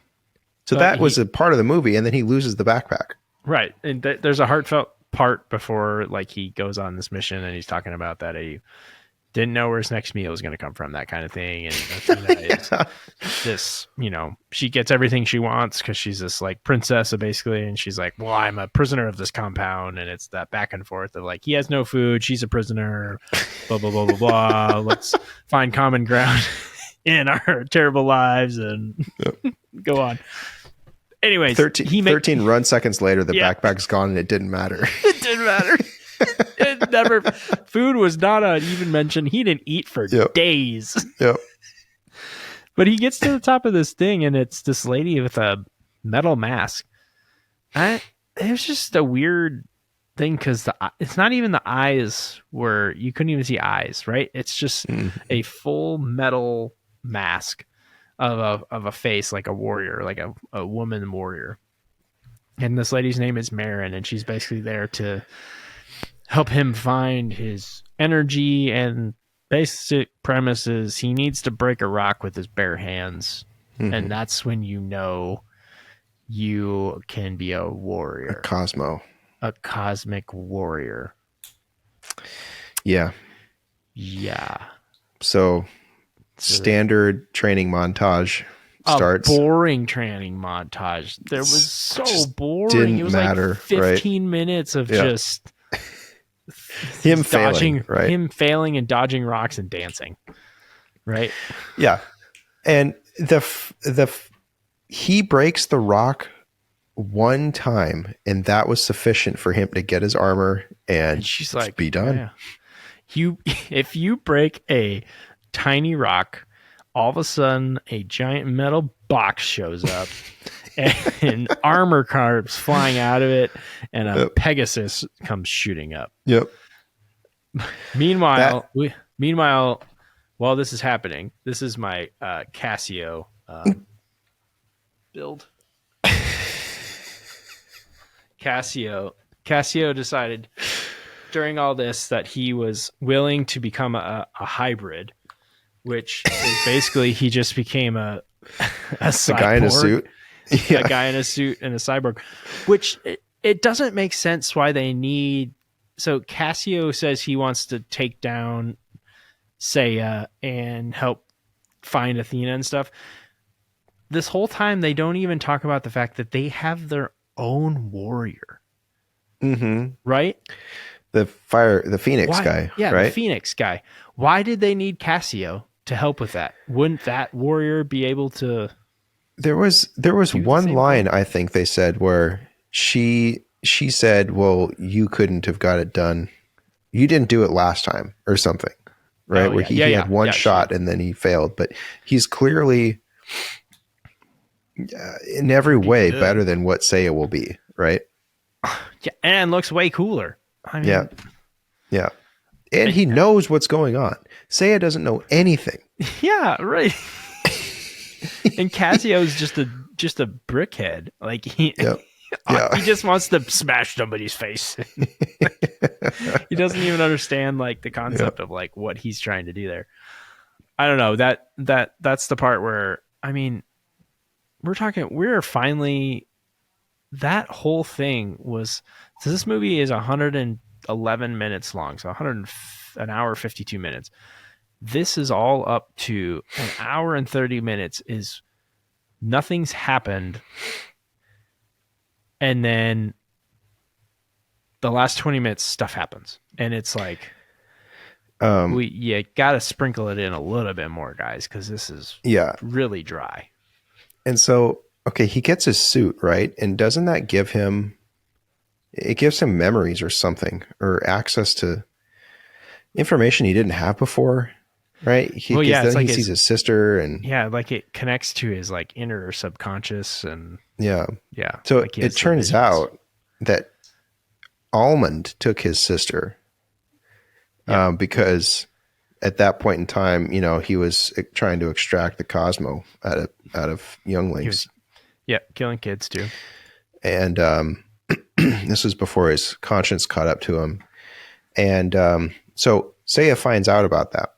So that was a part of the movie. And then he loses the backpack. Right. And there's a heartfelt part before like he goes on this mission and he's talking about that he didn't know where his next meal was going to come from, that kind of thing. And Athena is this, she gets everything she wants because she's this like princess basically. And she's like, well, I'm a prisoner of this compound. And it's that back and forth of like, he has no food. She's a prisoner, blah, blah, blah, blah, blah. Let's find common ground in our terrible lives and go on. Anyways, 13 run seconds later, the backpack's gone and it didn't matter. It didn't matter. It never. Food was not even mentioned. He didn't eat for days. Yep. But he gets to the top of this thing, and it's this lady with a metal mask. It was just a weird thing because it's not even the eyes where you couldn't even see eyes, right? It's just a full metal mask of a face like a warrior, like a woman warrior. And this lady's name is Marin, and she's basically there to help him find his energy. And basic premise is he needs to break a rock with his bare hands. Mm-hmm. And that's when you know you can be a warrior. A cosmic warrior. Yeah. Yeah. So standard training montage starts. A boring training montage. There was so boring. It was matter, like 15 minutes of just him failing, right? Him failing and dodging rocks and dancing. Right? Yeah. And he breaks the rock one time, and that was sufficient for him to get his armor and she's like, be done. Yeah. If you break a tiny rock, all of a sudden a giant metal box shows up and armor carbs flying out of it, and a Pegasus comes shooting up. Yep. Meanwhile, while this is happening, this is my Casio build. Casio decided during all this that he was willing to become a hybrid, which is basically he just became a guy in a suit. A guy in a suit and a cyborg, which it doesn't make sense why they need. So Casio says he wants to take down Seiya and help find Athena and stuff. This whole time they don't even talk about the fact that they have their own warrior. Mm-hmm. Right? The Phoenix guy. Yeah, right? The Phoenix guy. Why did they need Casio to help with that? Wouldn't that warrior be able to? There was one line I think they said where she said, "Well, you couldn't have got it done. You didn't do it last time," or something, right? Where he had one shot and then he failed, but he's clearly in every way better than what Seiya will be, right? Yeah, and looks way cooler. I mean, yeah, and he knows what's going on. Seiya doesn't know anything. Yeah, right. And Casio's just a brickhead. Like he just wants to smash somebody's face. He doesn't even understand like the concept of like what he's trying to do there. I don't know. That's the part where, I mean, we're finally, that whole thing was, so this movie is 111 minutes long, so an hour 52 minutes. This is all up to an hour and 30 minutes is nothing's happened. And then the last 20 minutes stuff happens. And it's like, you got to sprinkle it in a little bit more, guys, because this is really dry. And so, okay, he gets his suit, right? And doesn't that give him, it gives him memories or something, or access to information he didn't have before, right? He sees his sister, and like it connects to his like inner subconscious, and so like it turns out that Almond took his sister because at that point in time, he was trying to extract the Cosmo out of younglings. Killing kids too. And this was before his conscience caught up to him. And so Seiya finds out about that,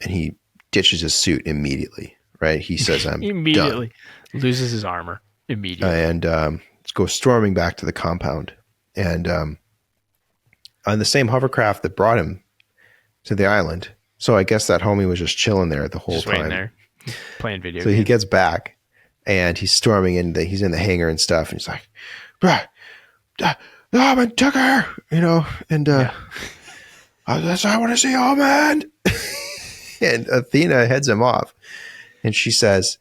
and he ditches his suit immediately, right? He says, I'm immediately done. Loses his armor immediately. And goes storming back to the compound. And on the same hovercraft that brought him to the island. So I guess that homie was just chilling there the whole just time. Waiting there, playing video games. He gets back, and he's storming in. He's in the hangar and stuff. And he's like, Almond took her, and that's I want to see Almond. And Athena heads him off, and she says,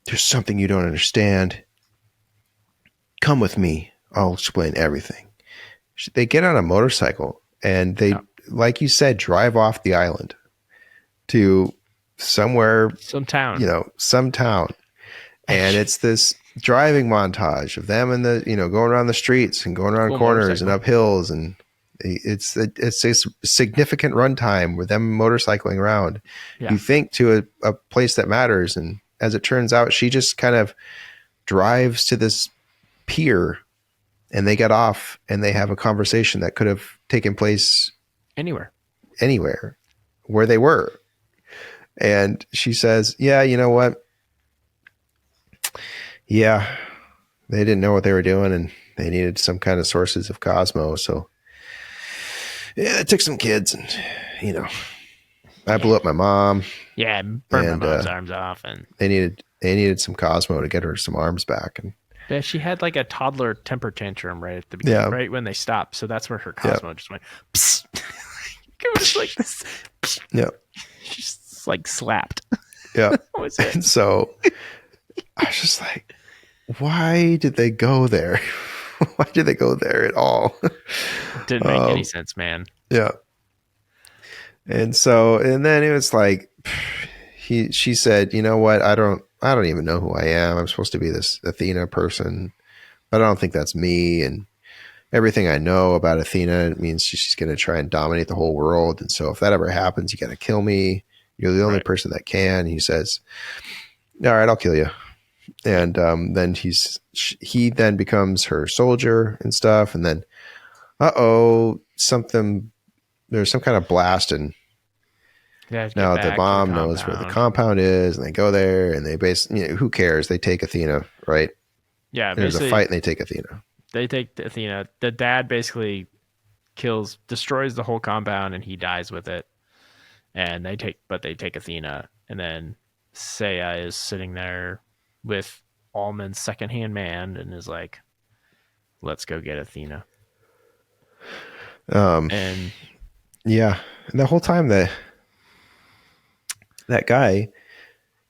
there's something you don't understand. Come with me. I'll explain everything. They get on a motorcycle, and they, like you said, drive off the island to somewhere, some town. And it's this driving montage of them and going around the streets and going around corners and up hills, and it's a significant runtime with them motorcycling around. You think to a place that matters, and as it turns out, she just kind of drives to this pier, and they get off and they have a conversation that could have taken place anywhere where they were. And she says, yeah, you know what? Yeah, they didn't know what they were doing, and they needed some kind of sources of Cosmo. So yeah, it took some kids, and I blew up my mom. Yeah, burned my mom's arms off, and they needed some Cosmo to get her some arms back. And yeah, she had like a toddler temper tantrum right at the beginning, right when they stopped. So that's where her Cosmo just went. Psst. It was like this. Yeah, she just like slapped. Yeah, was it? And so I was just like, why did they go there? Why did they go there at all? Didn't make any sense, man. Yeah. And then it was like, she said, you know what? I don't even know who I am. I'm supposed to be this Athena person, but I don't think that's me. And everything I know about Athena means she's going to try and dominate the whole world. And so if that ever happens, you got to kill me. You're the only person that can. He says, all right, I'll kill you. And then he then becomes her soldier and stuff. And then, there's some kind of blast, and now the mom knows where the compound is, and they go there, and they who cares? They take Athena, right? Yeah. And there's a fight, and they take Athena. They take Athena. The dad basically destroys the whole compound, and he dies with it. And they take Athena, and then Seiya is sitting there with Almond's secondhand man, and is like, "Let's go get Athena." And yeah, and the whole time that guy,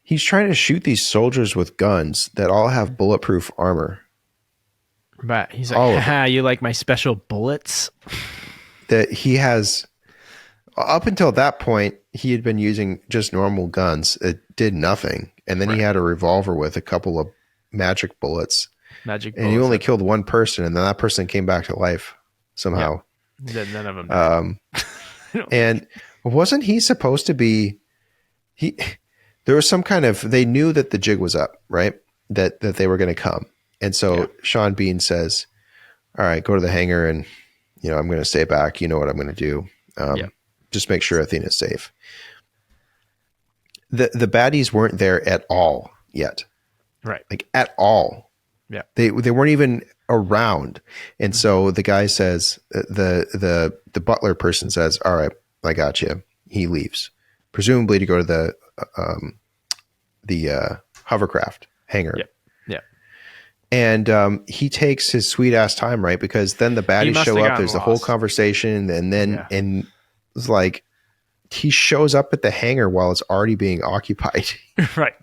he's trying to shoot these soldiers with guns that all have bulletproof armor. But he's like, haha, you like my special bullets? That he has, up until that point, he had been using just normal guns. It did nothing. And then he had a revolver with a couple of magic bullets. And he only killed one person, and then that person came back to life somehow. Yeah. None of them died. And wasn't he supposed to be... There was some kind of... They knew that the jig was up, right? That they were going to come. And so Sean Bean says, all right, go to the hangar, and I'm going to stay back. You know what I'm going to do. Just make sure Athena's safe. The baddies weren't there at all yet. Right. Like at all. Yeah. They weren't even around. And so the guy says, the butler person says, all right, I got you. He leaves, presumably to go to the hovercraft hangar. Yep. Yeah. And he takes his sweet ass time, right? Because then the baddies show up. There's the whole conversation, and then and it's like he shows up at the hangar while it's already being occupied. Right.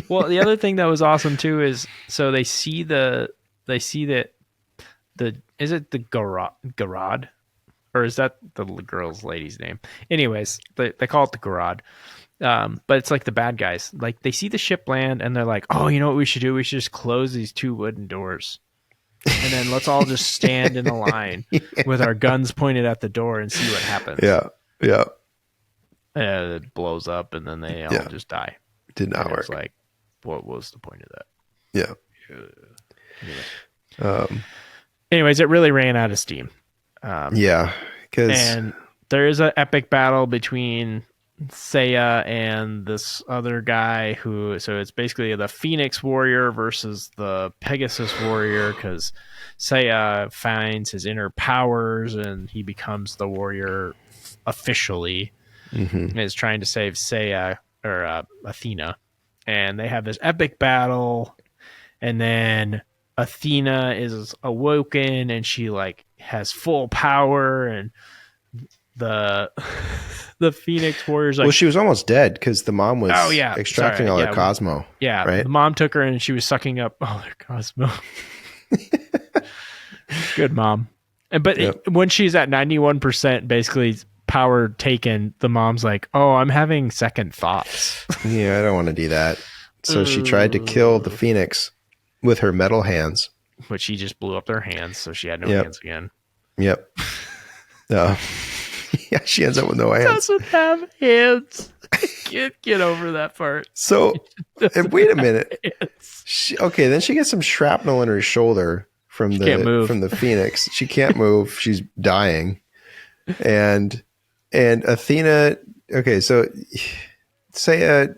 Well, the other thing that was awesome too is so they see that is it the Garad, or is that the girl's lady's name? Anyways, they call it the Garad. But it's like the bad guys. Like they see the ship land, and they're like, "Oh, you know what we should do? We should just close these 2 wooden doors, and then let's all just stand in a line with our guns pointed at the door and see what happens." Yeah. Yeah. It blows up, and then they all just die. Did not work. It's like, what was the point of that? Yeah. Anyways, it really ran out of steam. And there is an epic battle between Seiya and this other guy so it's basically the Phoenix Warrior versus the Pegasus Warrior, because Seiya finds his inner powers and he becomes the warrior officially, and is trying to save Seiya or Athena. And they have this epic battle, and then Athena is awoken, and she like has full power, and the Phoenix Warriors like, well, she was almost dead because the mom was extracting all their Cosmo. Yeah, right? The mom took her, and she was sucking up all their Cosmo. Good mom. But when she's at 91%, basically power taken, the mom's like, "Oh, I'm having second thoughts." Yeah, I don't want to do that. So she tried to kill the Phoenix with her metal hands, but she just blew up their hands, so she had no hands again. Yep. Yeah, she ends up with no hands. Doesn't have hands. Get over that part. So, and wait a minute. Then she gets some shrapnel in her shoulder from the Phoenix. She can't move. She's dying. And Athena. Okay, so say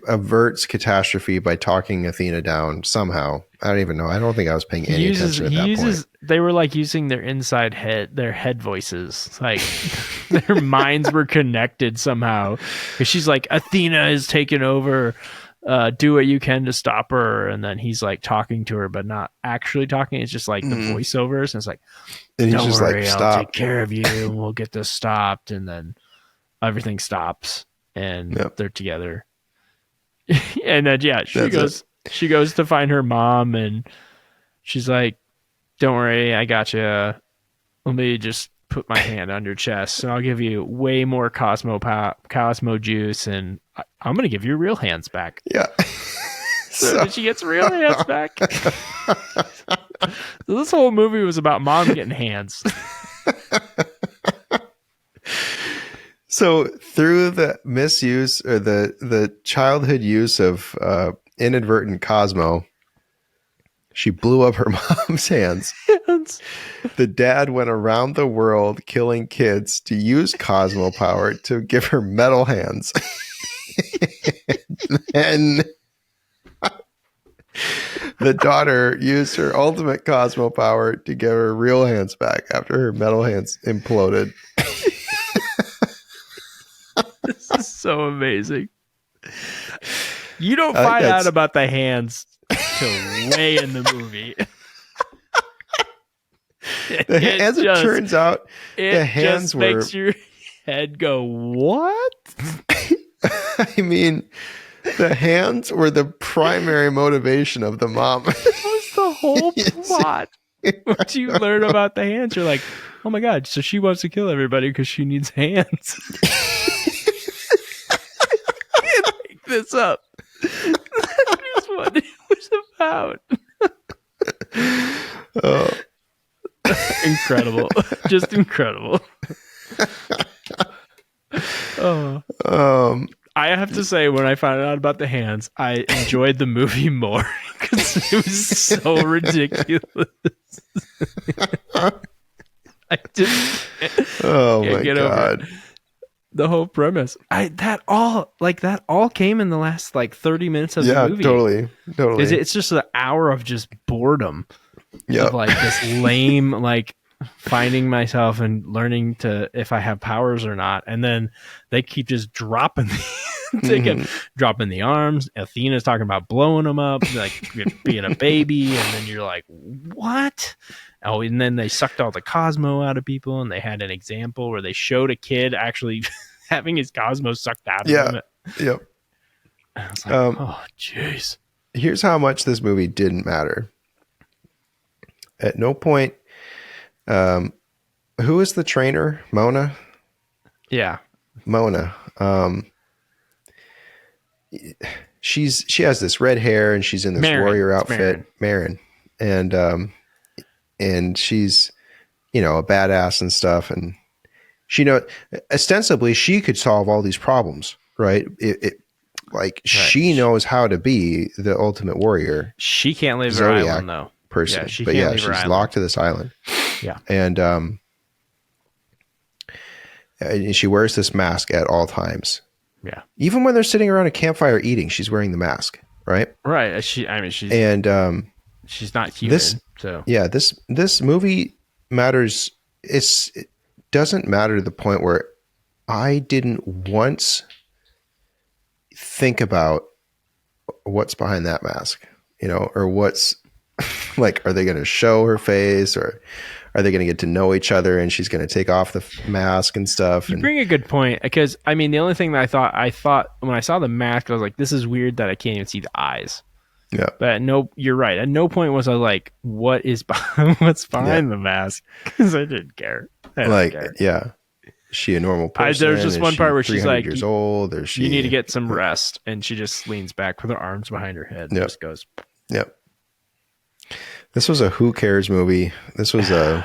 averts catastrophe by talking Athena down somehow. I don't even know. I don't think I was paying any attention at that point. They were like using their their head voices. Like their minds were connected somehow. Because she's like, Athena is taking over. Do what you can to stop her. And then he's like talking to her, but not actually talking. It's just like the voiceovers. And it's like, and don't he's just worry, like, I'll stop. take care of you and we'll get this stopped. And then everything stops and they're together. And then, she goes to find her mom and she's like, don't worry, I got you. Let me just put my hand on your chest and I'll give you way more Cosmo juice and I'm going to give you real hands back. Yeah. So she gets real hands back. So this whole movie was about mom getting hands. So through the misuse or the childhood use of inadvertent Cosmo, she blew up her mom's hands. The dad went around the world killing kids to use Cosmo power to give her metal hands. And the daughter used her ultimate Cosmo power to give her real hands back after her metal hands imploded. This is so amazing. You don't find out about the hands till way in the movie. As it turns out, the hands makes your head go, what? I mean, the hands were the primary motivation of the mom. That was the whole plot. Once you learn about the hands, you're like, oh my God, so she wants to kill everybody because she needs hands. Make this up. That is what it was about. Oh. Incredible. Just incredible. I have to say, when I found out about the hands, I enjoyed the movie more because it was so ridiculous. I just my God. The whole premise. That all came in the last 30 minutes of the movie. Totally. It's just an hour of just boredom. Yep. Of this lame finding myself and learning if I have powers or not, and then they keep just dropping dropping the arms. Athena's talking about blowing them up, being a baby, and then you're like, what? Oh, and then they sucked all the Cosmo out of people, and they had an example where they showed a kid actually having his Cosmo sucked out of him. Yep. I was like, oh, jeez. Here's how much this movie didn't matter. At no point, who is the trainer? Mona? Yeah. Mona. She has this red hair and she's in this warrior outfit. Marin. And she's, a badass and stuff. And ostensibly she could solve all these problems, right? She knows how to be the ultimate warrior. She can't leave Zodiac her island though. Person. Yeah, she's locked to this island. Yeah. And she wears this mask at all times. Yeah. Even when they're sitting around a campfire eating, she's wearing the mask, right? Right. She's not human. This movie matters. It doesn't matter to the point where I didn't once think about what's behind that mask, or what's are they going to show her face, or are they going to get to know each other and she's going to take off the mask and stuff? You bring a good point, because the only thing that I thought when I saw the mask, I was like, this is weird that I can't even see the eyes. Yeah. But you're right. At no point was I like, what's behind the mask? Because I didn't care. Yeah. Is she a normal person? There's just one part where she's like, years old, or you need to get some rest. And she just leans back with her arms behind her head and just goes. Yep. This was a who cares movie. This was a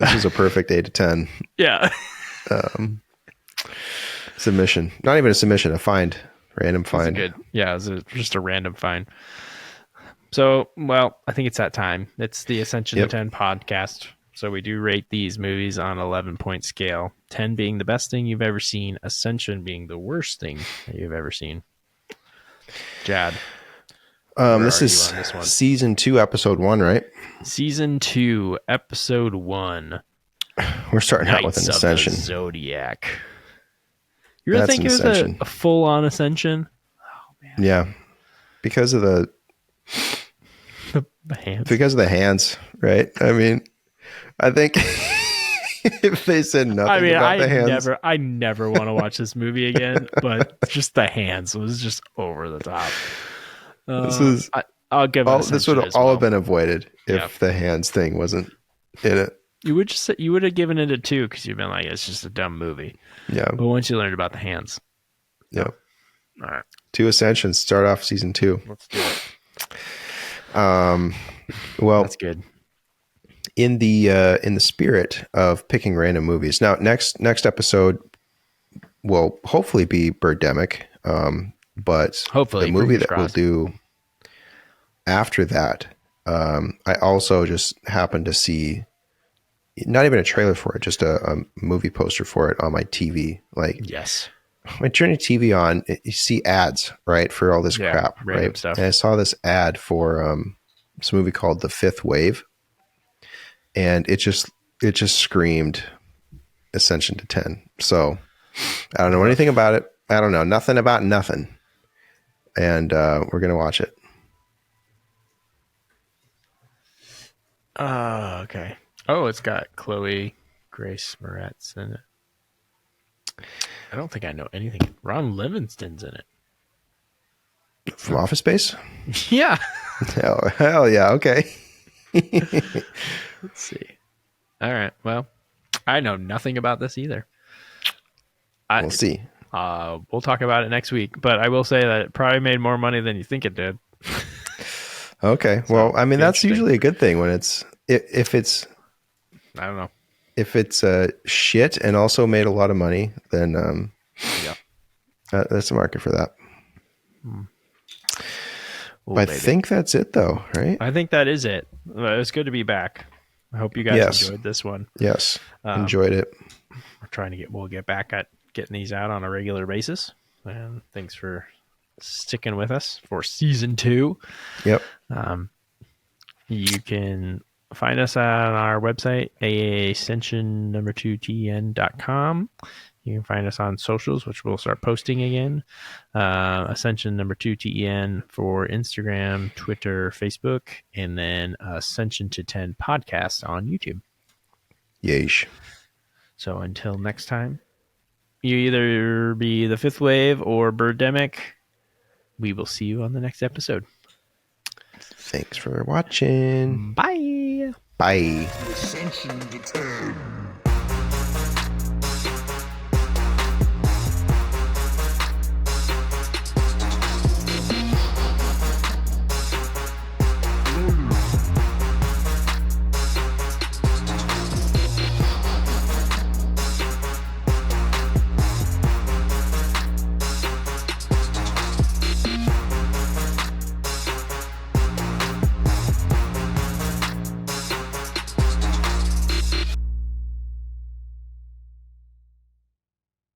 perfect 8 to 10. Yeah. Submission. Not even a submission, a find. Random That's find. good. Yeah, it's just a random find. So, well, I think it's that time. It's the Ascension to 10 podcast. So we do rate these movies on 11-point scale. 10 being the best thing you've ever seen. Ascension being the worst thing that you've ever seen. Jad. This is season 2, episode 1, right? Season 2, episode 1. We're starting out with an Ascension. Zodiac. You really think it was a full-on Ascension? Oh man. Yeah, because of the hands. Because of the hands, right? I mean, I think if they said nothing about the hands, I never want to watch this movie again. But just the hands was just over the top. I'll give it. This would all have been avoided if the hands thing wasn't in it. You would have given it a 2 because you've been like, it's just a dumb movie. Yeah. But once you learned about the hands. Yeah. All right. 2 Ascensions. Start off season 2. Let's do it. Well, that's good. In the spirit of picking random movies. Now, next episode will hopefully be Birdemic. But hopefully the movie that we'll do after that, I also just happened to see not even a trailer for it, just a movie poster for it on my TV. Like, yes, when I turn your TV on, you see ads, right, for all this crap, right? Stuff. And I saw this ad for this movie called The Fifth Wave, and it just screamed Ascension to 10. So I don't know anything about it. I don't know nothing about nothing, and we're gonna watch it. Okay. Oh, it's got Chloe Grace Moretz in it. I don't think I know anything. Ron Livingston's in it. From Office Space? Yeah. Hell yeah. Okay. Let's see. All right. Well, I know nothing about this either. We'll see. We'll talk about it next week, but I will say that it probably made more money than you think it did. Okay. Well, I mean, that's usually a good thing when if it's, I don't know. If it's shit and also made a lot of money, then that's a market for that. I think that's it, though, right? I think that is it. It was good to be back. I hope you guys enjoyed this one. Yes, enjoyed it. We'll get back at getting these out on a regular basis. And thanks for sticking with us for season 2. Yep. You can find us on our website, ascension2tn.com. You can find us on socials, which we'll start posting again. Ascension2TN for Instagram, Twitter, Facebook, and then Ascension to 10 podcast on YouTube. Yeesh. So until next time, you either be the Fifth Wave or Birdemic. We will see you on the next episode. Thanks for watching. Bye. Bye. Ascension to 10.